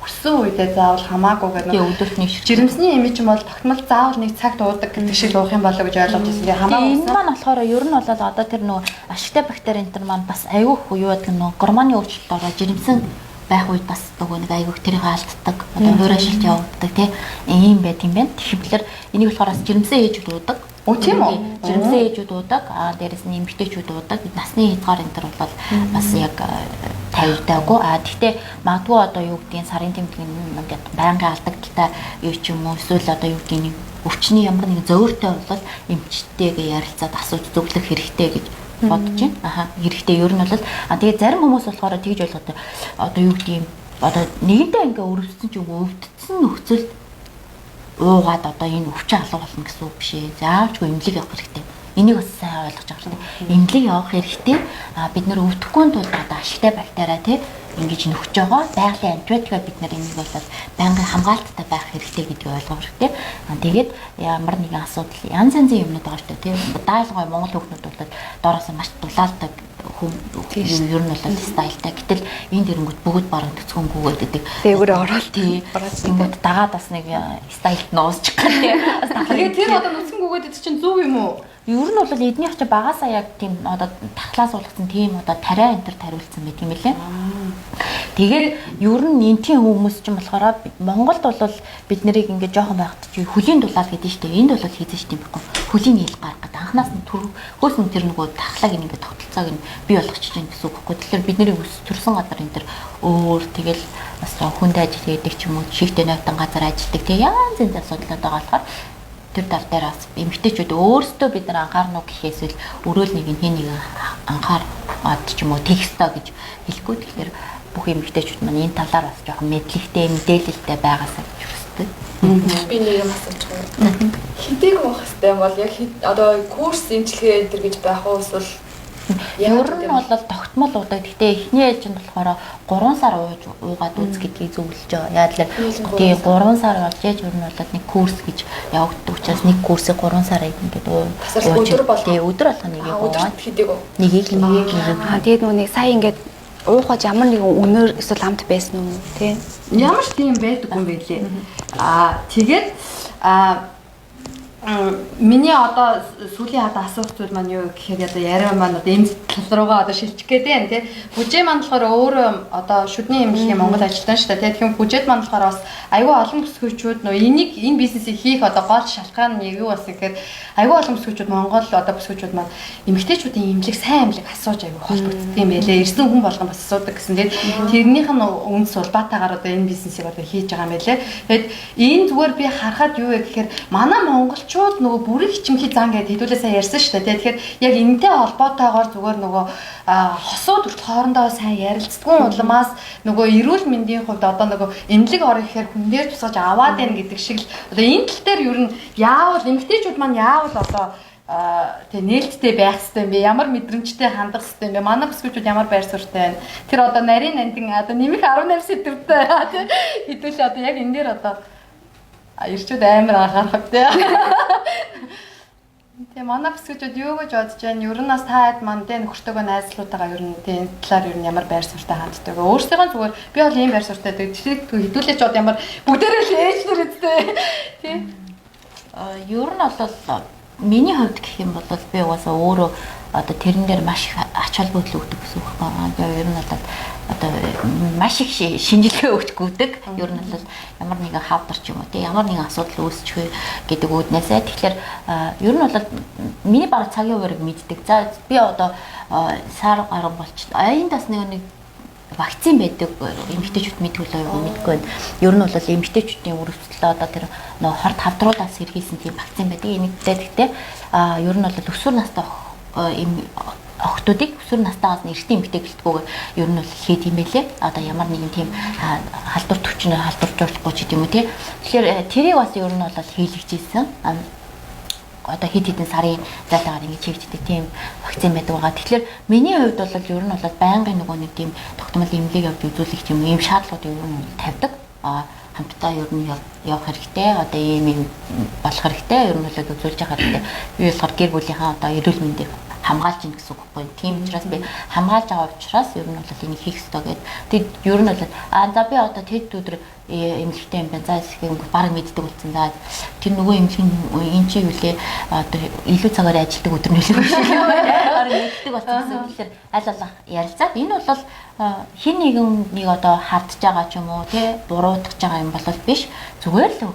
өссөн үедээ заавал хамаагүй гэдэг. Тэгээ өдөртний ширхэг. Жирэмсний эми ч юм бол тогтмол заавал нэг цагт уудаг гэдэг шиг уух юм болоо гэж ойлгож байсан. Тэгээ хамаагүй. Энэ маань болохоор ер нь бол одоо тэр нөгөө ашигтай бактери энэ төр маань бас аюух юу гэдэг нөгөө гормоны өөрчлөлт ороо жирэмсэн байх үед бас нөгөө нэг аюух тэрийг алддаг. Одоо хуурайшилт явагддаг тий. Ийм байт юм байна. Тэгэхээр энийг болохоор жирэмсэн ээжүүд уудаг. Оо тийм үү? Жирэмсэн ээжүүд уудаг. Дээрэс нь эмэгтэйчүүд уудаг. Насны хязгаар энэ төр бол бас яг тавигдаагүй. Гэхдээ магадгүй одоо юу гэдгийг сарын тэмдэг ингээд байнгын алдагдaltaа юу ч юм уу эсвэл одоо юу гэдгийг өвчний ямар нэгэн зөөртэй бол эмчтэйгээ ярилцаад асууж зөвлөх хэрэгтэй гэж бодож байна. Хэрэгтэй ер нь бол тэгээ зарим хүмүүс болохоор тэгж ойлгоод одоо юу гэдгийг одоо нэгэнтээ ингээ өрөвсөн ч үгүй өвдсөн нөхцөл уугаад одоо энэ өвчин алга болно гэсэн үг биш ээ. Заавчгүй эмнэлэг явах хэрэгтэй. Энийг бас сайн ойлгож байгаа хэрэгтэй. Эмнэлэг явах хэрэгтэй. Бид нэр өвдөхгүй тулд одоо ашигтай бактериа тий ингэж нөхөж байгаа. Байгалийн антибиотикаа бид нэр энийг бол байнгын хамгаалттай байх хэрэгтэй гэдгийг ойлгох хэрэгтэй. Тэгээд ямар нэгэн асуудал янз янзын юмнууд байгаа шүү дээ тий. Даалгавар Монгол хүүхнүүд бол доороос маш дулаалдаг хүн ер нь бол стайлтай. Гэтэл энэ дэрэнгүүд бүгд бараг төцгөнгүйгээд байдаг. Дээгүүрээ ороод тий. Ингээд дагаад бас нэг стайлт ноосчих гэх тий. Тэгээд тэр одоо нүцгэнгүйгээд идэх чинь зөв юм уу? Ер нь бол эднийх ч багасаа яг тийм одоо тахлаас уулгацсан тийм одоо тариа энэ төр тариулсан байт юм лээ. Тэгээд ер нь энтийн хүмүүс ч юм болохоор Монголд бол бид нарыг ингээд жоохон байхад чи хөлийн дулаал гэдэг нь шүү дээ. Энд бол хийсэн шүү дээ байхгүй. Хөлийн нийл гарах гэдэг. Анханаас нь хөөсөн тэр нөгөө тахлааг ингээд тогтолцоог нь бий болгочих чинь гэсэн үг байхгүй. Тэгэхээр бид нарыг төрсэн газар энэ төр өөр тэгэл бас хүнд ажил хийдэг ч юм уу шигтэй нойтон газар ажилладаг. Тэгээ янз янз асуудлууд байгаа болохоор тэр тал дээр бас эмэгтэйчүүд өөрсдөө бид нар анхаарна уу гэхээс л өрөөл нэг нэг анхаарад ч юм уу текстаа гэж хэлэхгүй. Тэгэхээр бүх эмэгтэйчүүд маань энэ талаар бас жоохон мэдлэгтэй мэдээлэлтэй байгаасаа гэж хүсдэг. Би нэг юм асууж байгаа. Хинтэйг байх хэвээр бол яг одоо курс эмчилгээ энэ гэж байх уу эсвэл Ер нь бол тогтмол уудаг. Гэхдээ эхний ээлж нь болохоор 3 сар уугаад үз гэдгийг зөвлөж байгаа. Яа тэгээ 3 сар болж яаж ер нь бол нэг курс гэж явагддаг учраас нэг курсыг 3 сарыг ингээд өдөр болгоно нэг уугаад хэдэг үү? Нэгийг тэгээд нүг сая ингээд уухаж ямар нэгэн өнөр эсвэл амт байсан уу тий? Ямар ч тийм байдаг юм байлээ. Тэгээд миний одоо сүүлийн одоо асуух зүйл маань юу гэхээр одоо яриа маань одоо энэ тал руугаа одоо шилжих гээд байна тий. Бүжээ маань болохоор өөрөө одоо шүдний эмнэлгийн Монгол ажилтан шүү дээ. Тэгэхээр бүжээд маань болохоор бас аюул олон бүсгүйчүүд нөө энийг энэ бизнесийг хийх одоо гол шалтгаан нь юу бас гэхээр аюул олон бүсгүйчүүд Монгол одоо бүсгүйчүүд маань эмэгтэйчүүдийн эмнэлэг сайн эмнэлэг асууж аюул холбогдсон юм байлээ. Ирсэн хүн болгон бас асуудаг гэсэн. Тэгээд тэрнийх нь үнс улбаатаагаар одоо энэ бизнесийг одоо хийж байгаа юм байлээ. Тэгээд энэ зүгээр би харахад юу вэ гэхээр манай монголчууд нөгөө бүрэн хичмхий зан гэдээ хэдүүлээ сайн ярьсан шүү дээ. Тэгэхээр яг энэтэй холбоотойгоор зүгээр нөгөө хосууд хүртэл хоорондоо сайн ярилцдаггүй улмаас нөгөө эрүүл мэндийн хувьд одоо нөгөө эмнэлэг орох гэхээр хүн дээр тусгаж аваад байна гэдэг шиг л одоо энэ тал дээр ер нь яавал эмэгтэйчүүд маань яавал одоо тэг нээлттэй байх хэрэгтэй юм бэ? Ямар мэдрэмжтэй хандах хэрэгтэй юм бэ? Манай бүсгүйчүүд ямар байр суурьтай байна? Тэр одоо нарийн нандин одоо нэмэх 18 сэдвтэй тий хэдүүлээ одоо яг энэ дээр одоо ирчүүд амар анхаарах тий. Тэгээ манай бүсгүйчүүд юу гэж бодож байна? Ер нь бас таад маань тэ нөхөртөөгөө найзлуудаагаа ер нь тэ энэ талаар ер нь ямар байр суурьтай ханддаг. Өөрсдийнхөө зүгээр би бол ийм байр суурьтай гэдэг. Тэнийг хэдүүлээч одоо ямар бүгдээрээ л ээжнэр үстэй тий. Ер нь бол миний хувьд гэх юм бол би угаасаа өөрөө одоо тэрэн дээр маш их ач холбогдол өгдөг гэсэн үг байна. Ер нь бол одоо маш их шинжилгээ өгч гүдэг. Ер нь бол ямар нэгэн хавдар ч юм уу тий ямар нэгэн асуудал үүсчих гэдэг үүднээсээ тэгэхээр ер нь бол миний баг цагийн хуваарийг мэддэг. За би одоо сар гарсан болчих. Энд бас нэг вакцин байдаг эмэгтэйчүүд мэдгүй л мэдгүй байна. Ер нь бол эмэгтэйчүүдийн өрөвчлөлөө одоо тэр нөө хорт хавдруудаас сэргийсэн тийм вакцин байдаг. Энэтэй гэхдээ ер нь бол өсвөр настай охтуудыг өсвөр настайгаас эртний эмэгтэй гэлтгүүгээр ер нь бол хийх юм байлээ. Одоо ямар нэгэн тийм халдвар төвчнөр халдваржуулахгүй ч гэдэг юм уу тий. Тэгэхээр тэрийг бас ер нь бол хийлгэж ийсэн. Одоо хэд хэдэн сарын зайтаагаар ингэж хийгддэг тийм вакцин байдаг байгаа. Тэгэхээр миний хувьд бол ер нь бол байнгын нөгөө нэг тийм тогтмол эмнэлэг явж үзүүлэх юм ийм шаардлагуудыг ер нь тавьдаг. Хамтдаа ер нь явах хэрэгтэй. Одоо ийм болох хэрэгтэй. Ер нь бол үзүүлж явах хэрэгтэй. Би болохоор гэр бүлийнхаа одоо эрүүл мэндийг хамгаалж ийн гэсэн үг байхгүй. Тийм учраас би хамгаалж байгаа учраас ер нь бол энийг хийх ёстой гэдэг. Тэг ер нь бол за би одоо тэд өдөр эмнэлэгтэй юм байна. За эсвэл баг мэддэг болсон. За тэр нөгөө эмнэлгийн энэ чи юу лээ одоо илүү цагаар ажилладаг өдөр нөлөө биш юм байна. Мэддэг болсон гэсэн. Тэгэхээр аль болох ярилцаад энэ бол хин нэгнийг одоо хардж байгаа ч юм уу тий буруутгаж байгаа юм бол биш. Зүгээр л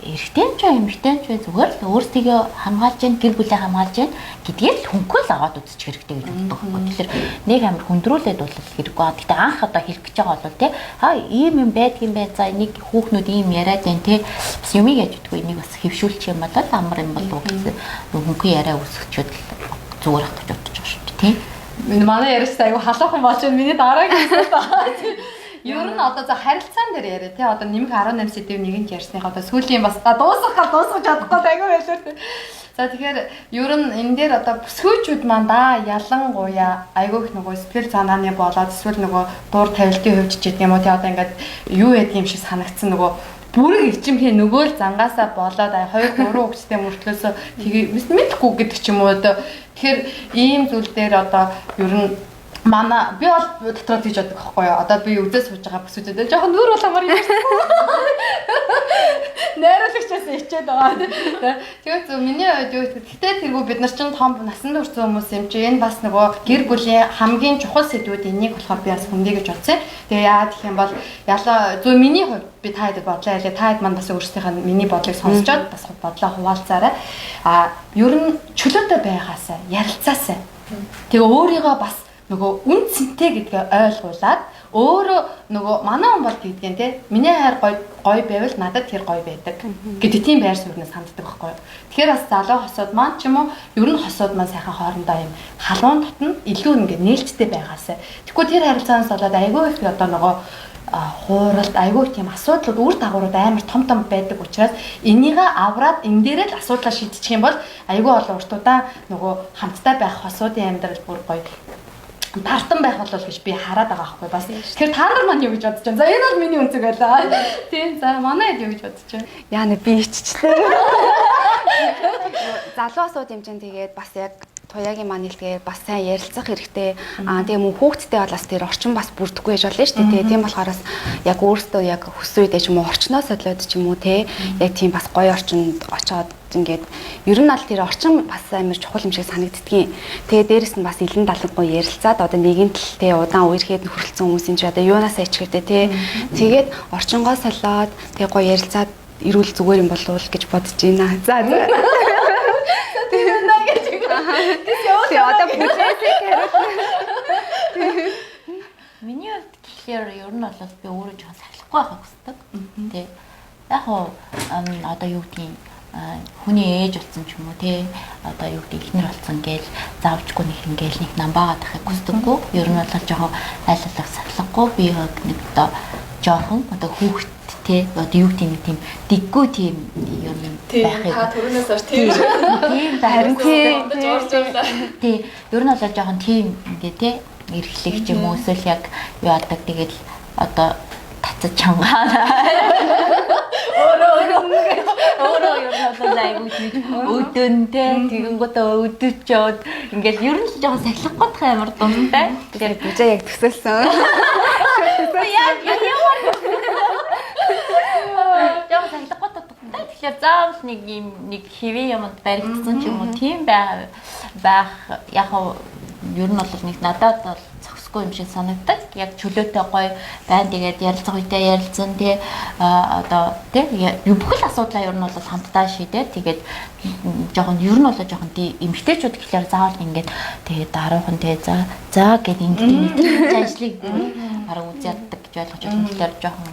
эрэгтэй ч эмэгтэй ч зүгээр л өөрсдийгөө хамгаалж гэн гэр бүлээ хамгаалж гэн гэдгээр л хөнгөл аваад үзчих хэрэгтэй гэж боддог байхгүй. Тэгэхээр нэг амар хүндрүүлээд бол хэрэггүй. Гэтэ анх одоо хэлэх гэж байгаа бол тий ийм юм байдаг юм байна. За нэг хүүхнүүд ийм яриад байна тий бас юмыг яаж гэдэггүй энийг бас хэвшүүлчих юм бол амар юм болов уу гэсэн хөнгөн яриа үсгчүүд зүгээр ах гэж бодож байгаа шүү дээ тий. Манай яриач айгу халуухан болж байна. Миний дараагийн ер нь одоо за харилцаан дээр яриа тий одоо нэмэх 18 сэдв нэгэнт ярьсных одоо сүүлийн бас дуусгах чадахгүй айгу байлаа тий. За тэгэхээр ер нь энэ дээр одоо бүсгүйчүүд маань ялангуяа айгу их нөгөө сэтгэл санааны болоод эсвэл нөгөө дуур тавилтын хувьд ч гэдэг юм уу тий одоо ингээд юу яд юм шиг санагдсан нөгөө бүрэг ичимхээ нөгөө л зангаасаа болоод 2 3 хүүхэдтэй мөртлөөсөө тэгээ мэдхгүй гэдэг ч юм уу одоо тэгэхээр ийм зүйл дээр одоо ер нь манай би бол дотроо тийж боддог байхгүй юу. Одоо би үзээ сууж байгаа бүсүүдэд жоохон нүүр уламар ярьсан. Найруулагчаас ичээд байгаа. Тэгээд миний хувьд юу гэдэг. Гэтэ тэргүй бид нар чинь том насанд хүрсэн хүмүүс юм чи энэ бас нөгөө гэр бүлийн хамгийн чухал сэдвүүдийн нэг болохоор би бас хүндий гэж бодсон. Тэгээ яа гэх юм бол ялаа миний хувьд би та хэд бодлоо ялээ та хэд маань бас өөрсдийнхээ миний бодлыг сонсчоод бас бодлоо хуваалцаарай. Ер нь чөлөөтэй байгаасаа ярилцаасаа. Тэгээ өөрийгөө бас нөгөө үн цэнтэй гэдгээ ойлгуулад өөрөө нөгөө манай хүн бол гэдгийг те миний хайр гоё байвал надад тэр гоё байдаг гэдэг тийм байр суурьнаас ханддаг байхгүй юу. Тэгэхээр бас залуу хосууд маань ч юм уу ер нь хосууд маань сайхан хоорондоо юм халуун дотн илүү ингэ нээлттэй байгаасаа. Тэгэхгүй тэр харилцаанаас болоод айгүй их одоо нөгөө хууралт айгүй тийм асуудлууд үр дагаврууд амар том байдаг учраас энийг авраад энэ дээрээ л асуудлаа шийдчих юм бол айгүй олон уртудаа нөгөө хамтдаа байх хосуудын амьдрал бүр гоё тартан байх болов гэж би хараад байгаа байхгүй бас. Тэгэхээр та нар маань юу гэж бодож байна? За энэ бол миний үнцэг байлаа. Тийм за манай хэд юу гэж бодож байна? Яа нэ би иччлээ. Залуусууд юм чинь тэгээд бас яг туяагийн маань хэлдгээр бас сайн ярилцах хэрэгтэй. Тэгээ мөн хүүхдтэй бол бас тэр орчин бас бүрдэхгүй байж болно шүү дээ. Тийм болохоор яг өөртөө яг хүсвэдэ ч юм уу орчноос солиод ч юм уу те яг тийм бас гоё орчинд очоод ингээд ер нь аль тэр орчин бас амар чухал юм шиг санагддгийн. Тэгээ дээрэс нь бас илэн далангуй ярилцаад одоо нэгэн тал те удаан үерхэд хүрэлцэн хүмүүс юм чи одоо юунаасаа ичгэдэ те. Тэгээд орчингоо солиод тэгээ гоё ярилцаад ирүүл зүгээр юм болов уу гэж бодож байна. За Тэгээ одоо бүжээсээ хариулна. Миний хувьд гэхээр ер нь бол би өөрөө жоохон салахгүй байхыг хүсдэг. Тэ. Яг одоо юу гэдгийг хүний ээж болсон ч юм уу те одоо юу гэдэг ихнэр болсон гээл заавчгүй нэг ингээл нэг намбаагаад ахыг хүсдэггүй. Ер нь бол жоохон айлалах салахгүй би нэг одоо жоохон одоо хүүхэд те одоо юу гэдэг нэг тийм диггүй тийм ер нь байхыг та түрүүнээс хойш тийм харин тийм ер нь бол жоохон тийм ингээ те эрхлэх ч юм уу эсвэл яг юу адаг тэгэл одоо тацаж чангаана өөрөө ер нь бол айгуу өдөнтэй тэгэнгүүтээ өдөчөөд ингээл ер нь л жоохон сахилахгүй тах амар дуртай тэгээд бүжээ яг төсөөлсөн яг сахилахгүй тах тэгэхээр заавал нэг юм нэг хэвээ юмд баригдсан ч юм уу тийм байх яг ер нь бол нэг надад бол зохисгүй юм шиг санагддаг. Яг чөлөөтэй гоё байна. Тэгээд ярилцах үедээ ярилцсан тий одоо тий бүхэл асуудлаа ер нь бол хамтдаа шийдээ. Тэгээд жоохон ер нь бол жоохон эмгтээчүүд гэхлээр заавал ингээд тэгээд даруухан тий за гэдэг ингээд ажлыг арга үзээддэг гэж ойлгож байна. Тэгэхээр жоохон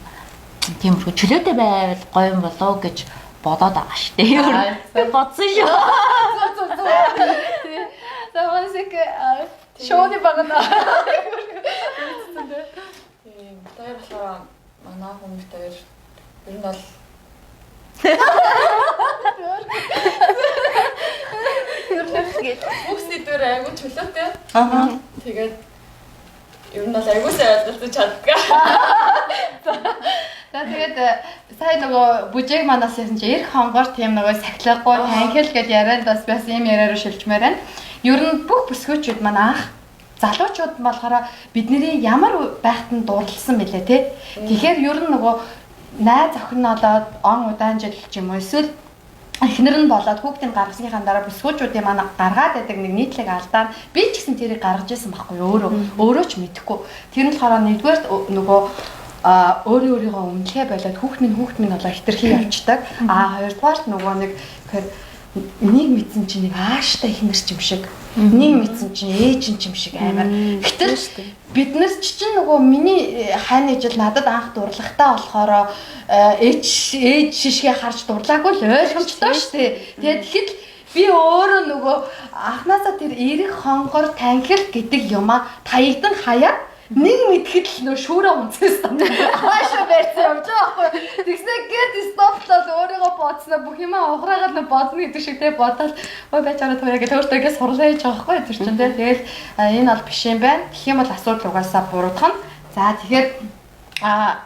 тиймэрхүү чөлөөтэй байвал гоё юм болоо гэж бодоод байгаа шүү дээ. Бодсон шүү. Завсик шоуны багна. Тийм. Тэр болохоор манай хүмүүстээр ер нь бол Бүхсний дээр айгу чөлөөтэй. Тэгээд ер нь бол айгу сайн ойлгож чаддаг. За тэгээд сая нөгөө бүжээг манаас ясан чи эрх хонгоор тийм нөгөө сахилахгүй танхил гэж яриад бас ийм яриараа шилжмээр байна. Ер нь бүх бүсгүйчүүд маань анх залуучууд болохоор бидний ямар байхад нь дурлалсан мэлээ те. Тэгэхээр ер нь нөгөө найз охин олоод он удаан жил ч юм уу эсвэл эхнэр нь болоод хүүхдийн гаргасныхаа дараа бүсгүүчүүдийн манай гаргаад байдаг нэг нийтлэг алдаа би ч гэсэн тэрийг гаргаж ирсэн байхгүй өөрөө ч мэдэхгүй. Тэр нь болохоор нэгдүгээр нөгөө өөрийнхөө үнэлгээ болоод хүүхд минь болоо хитрхи явцдаг. Хоёрдугаар нөгөө нэг нэг мэдсэн чинь нэг ааштай ихнэр ч юм шиг нэг мэдсэн чинь ээж юм шиг амар. Гэтэл бид нар чинь нөгөө миний хайны жил надад анх дурлахтаа болохоор ээж шишгээ харж дурлаагүй л ойлгомжтой шүү дээ. Тэгээд тэгэхэд би өөрөө нөгөө анхнаасаа тэр эрэг хонгор танхил гэдэг юмаа таягдан хаяа нэг мэдхэд л нөө шүүрээ унцсан юм. Аашаа барьсан явж байгаа байхгүй. Тэгснэ гэт стоплол өөрийгөө бодсноо бүх юмаа ухраагаад нь бодно гэдэг шиг те бодоод ой байж байгаа туяа гэж өөртөөгээ сурлаа яж байгаа байхгүй. Тэр чинь те тэгэл энэ бол биш юм байна. Гэх юм бол асуудал угаасаа буруудах нь. За тэгэхээр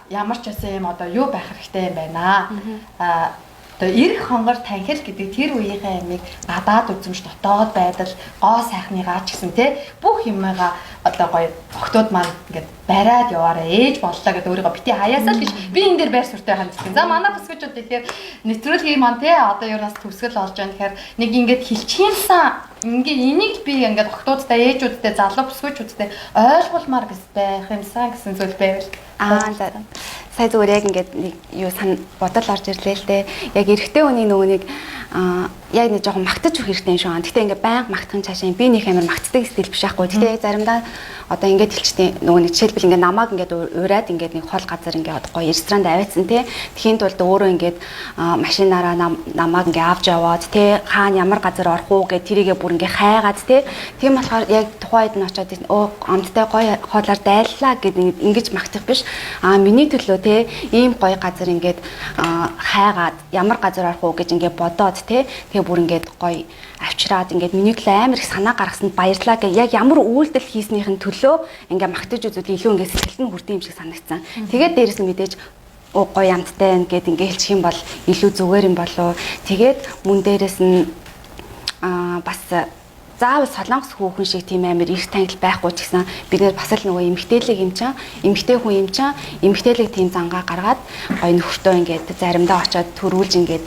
ямар ч байсан юм одоо юу байх хэрэгтэй юм байна. Одоо эрэг хонгор танхил гэдэг тэр үеийнхээ амийг гадаад үзмж дотоод байдал гоо сайхныгаа ч гэсэн те бүх юмгаа одоо гоё охтууд маань ингээд бариад яваараа ээж боллоо гэдэг өөрийгөө бити хаяасаа л гэж би энэ дээр байр суртаа хандж байна. За манай бүсгүүчүүд тэгэхээр нэвтрүүлгийн маань те одоо юунаас төгсгөл болж байгаа. Тэгэхээр нэг ингээд хилчийлсэн ингээ энийг би ингээд охтуудтай ээжүүдтэй залуу бүсгүүчүүдтэй ойлгуулмаар байх юмсан гэсэн зүйл байвал сая зүгээр яг ингээд нэг юу бодол орж ирлээ л дээ. Яг эрэгтэй хүний нөгөө нэг яг нэг жоохон магтаж өгөх хэрэгтэй юм шиг. Гэхдээ ингээд байнга магтахын цаашаа би нэг амар магтдаг стил биш байхгүй. Гэхдээ заримдаа одоо ингээд хэлчихдээ нөгөө нэг жишээлбэл ингээд намааг ингээд ураад ингээд нэг хол газар ингээд гоё ресторанд аваадсан те. Тхийн тулд өөрөө ингээд машинаараа намааг ингээд авч яваад те хаана ямар газар орох уу гэд тэрийгээ бүр ингээд хайгаад те. Тийм болохоор яг тухайд нь очиод амттай гоё хоолоор дайллаа гэд ингэж магтах биш. Миний төлөө те ийм гоё газар ингээд хайгаад ямар газар орох уу гэж ингээд бодоод те. Тэгээ бүр ингээд гоё авчираад ингээд миний төлөө амар их санаа гаргасанд баярлаа гэх яг ямар үйлдэл хийснийхэн төлөө ингээд магтаж үзвэл илүү ингээд сэтгэлд нь хүрдэг юм шиг санагдсан. Тэгээд дээрэс нь мэдээж гоё амттай ингээд ингээд хэлчих юм бол илүү зүгээр юм болоо. Тэгээд мөн дээрэс нь бас заавал солонгос хүүхэн шиг тийм амар их тангил байхгүй ч гэсэн бид нэр бас л нөгөө эмэгтэй хүн юм чинь эмэгтэйлэг тийм зангаа гаргаад гоё нөхөртөө ингээд заримдаа очиод төрүүлж ингээд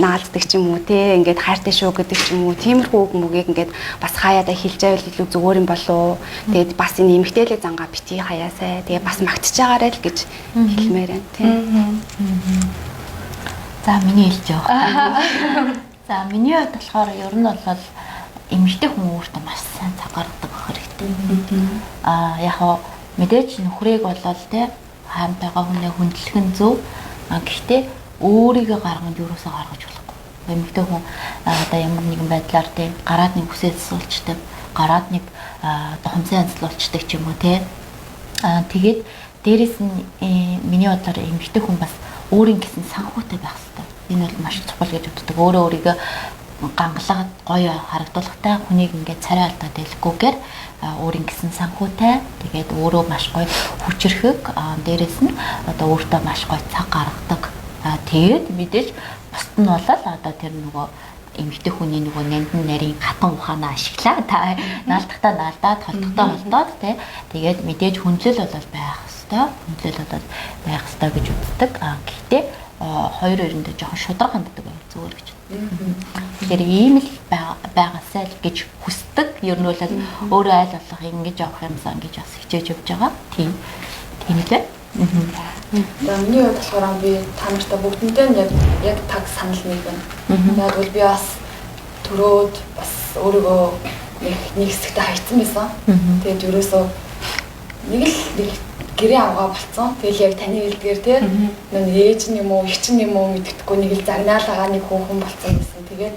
наалддаг ч юм уу те ингээд хайртай шүү гэдэг ч юм уу тиймэрхүү үг мүгийг ингээд бас хаяада хэлж байвал илүү зүгээр юм болоо. Тэгээд бас энэ эмэгтэйлэг зангаа бити хаяасаа тэгээд бас магтж байгаарай л гэж хэлмээр байна тийм. За миний хэлж явах. За миний хувьд болохоор ер нь бол эмэгтэй хүн өөртөө маш сайн цаг гаргадаг хэрэгтэй. Яг мэдээж нөхрийг болол те хаамтайгаа хүнээ хүндлэх нь зөв. Гэхдээ өөрийгөө гарганд юусоо гаргаж болохгүй. Эмэгтэй хүн одоо ямар нэгэн байдлаар те гараад нэг үсээс суулчдаг, гараад нэг хумцаа янзлуулчдаг ч юм уу те. Тэгээд дээрэс нь миний бодлоор эмэгтэй хүн бас өөрийн гэсэн санхүүтэй байх хэрэгтэй. Энэ бол маш чухал гэж боддог. Өөрийгөө гангалаад гоё харагдуулахтай хүнийг ингээд царай алдаад дэлгүүгээр өөрийн гэсэн санхүүтэй тэгээд өөрөө маш гоё хүчрхэг дээрэс нь одоо өөртөө маш гоё цаг гаргадаг. Тэгээд мэдээж бусд нь болол одоо тэр нөгөө эмэгтэй хүний нөгөө нандин нарийн хатан ухаанаа ашиглаа та наалдахтаа наалдаад холдохтоо холдоод тэгээд мэдээж хүндлэл бол байх хэвээр байх хэвээр гэж үздэг. Гэхдээ хоёр өрөндөө жоохон шудраг ханддаг байх зүгээр гэж. Тэгэхээр ийм л байгаасай л гэж хүсдэг. Ер нь бол өөрөө айл болох ингэж явах юмсан гэж бас хичээж явж байгаа. Тийм л байна. За миний хувьд болохоор би та нартай бүгдэндээ яг таг санал нэг байна. Яг бол би бас төрөөд бас өөрийгөө нэг хэсэгтээ хайцсан байсан. Тэгээд ерөөсөө нэг гэрээ авгаа болцсон. Тэгэл яг таны хэлдгээр те нэг ээж нь юм уу, их чинь юм уу мэддэхгүй нэг л загнаалагаа нэг хүүхэн болцсон гэсэн. Тэгээд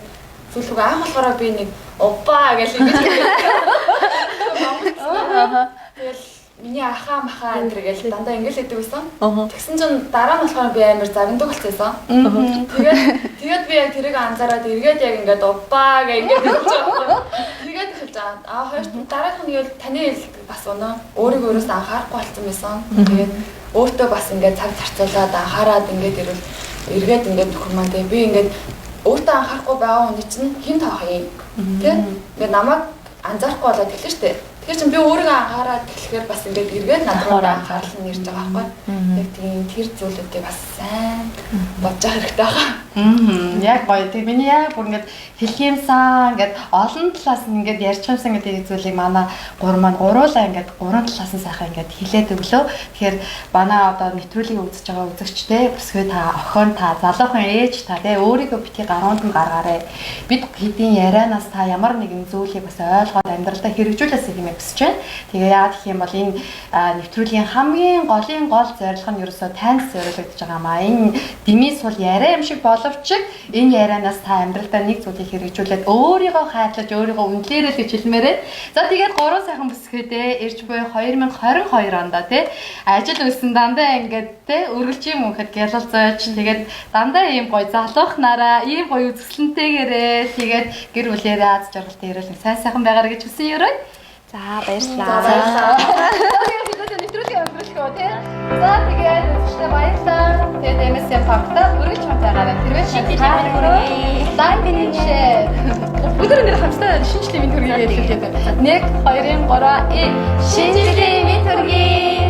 сүүлд анх болохоор би нэг оппа гэж ингэж тэгэл миний ахаа махаа энэ гэж дандаа ингэж хэлдэг байсан. Тэгсэн чинь дараа нь болохоор би амар загнадаг болчихсон. Тэгээд би яг тэрийг анзаараад эргээд яг ингээд оппа гэж ингэж хэлж байгаа. Тэгээд хэлж байгаа. Хоёр дараах нь яг таны хэл бас өнөө өөрийгөө өөрөөс анхаарахгүй болсон байсан. Тэгээд өөртөө бас ингээд цаг зарцуулаад анхаарад ингээд ирвэл эргээд ингээд нөхөр маань би ингээд өөртөө анхаарахгүй байгаа хүний чинь хин таах юм. Тэ? Ингээд намайг анзаарахгүй болоод эхэлнэ шүү дээ. Тэгэхээр чинь би өөрийгөө анхаараад тэгэхээр бас ингээд эргээд над руу анхаарал нь ирж байгаа байхгүй. Яг тийм тэр зүйлүүдийг бас сайн бодож явах хэрэгтэй байгаа. Яг гоё. Тэг миний яг бүр ингээд хэлэх юмсан ингээд олон талаас нь ингээд ярьж юмсан гэдэг зүйлийг манай гурав маань гуруулаа ингээд гурван талаас нь сайхан ингээд хэлээд өглөө. Тэгэхээр манай одоо нэвтрүүлгийг үзэж байгаа үзэгчтэй бүсгүй та охин та залуухан ээж та тий өөрийгөө битгий гаруунд нь гаргаарай. Бид хэдийн ярианаас та ямар нэгэн зүйлийг бас ойлгоод амьдралдаа хэрэгжүүлээсэй хэмээн хүсэж байна. Тэгээ яагаад гэх юм бол энэ нэвтрүүлгийн хамгийн гол зорилго нь ерөөсөө танд зориулагдаж байгаа маа. Энэ дэмий сул яриа юм шиг боловч энэ ярианаас та амьдралдаа нэг зүйлийг хэрэгжүүлээд өөрийгөө хайрлаж өөрийгөө үнэлээрэй гэж хэлмээрээ. За тэгээд гурван сайхан бүсгүйдээ ирж буй 2022 онд тий ажил үйлсэн дандаа ингээд тий үргэлжийн мөнхөд гялалзаж тэгээд дандаа ийм гоё залуухнараа ийм гоё үзэсгэлэнтэйгээрээ тэгээд гэр бүлээрээ аз жаргалтай ирэл нэг сайн байгаарай гэж хүсэн ерөө. За баярлалаа. Тэгээд нэвтрүүлгийн өнгөрүүлгөө тий. За тэгээд үзэгчдээ баярлалаа. Тэгээд MSM Park-та үргэлж хамтаагаараа тэрвээ шинжилгээ хүргэе. Лайк and share. Бүгд нэр хамтдаа шинжилгээ минь хүргэе гэж хэлээд байна. 1 2 3 шинжилгээ минь хүргэе.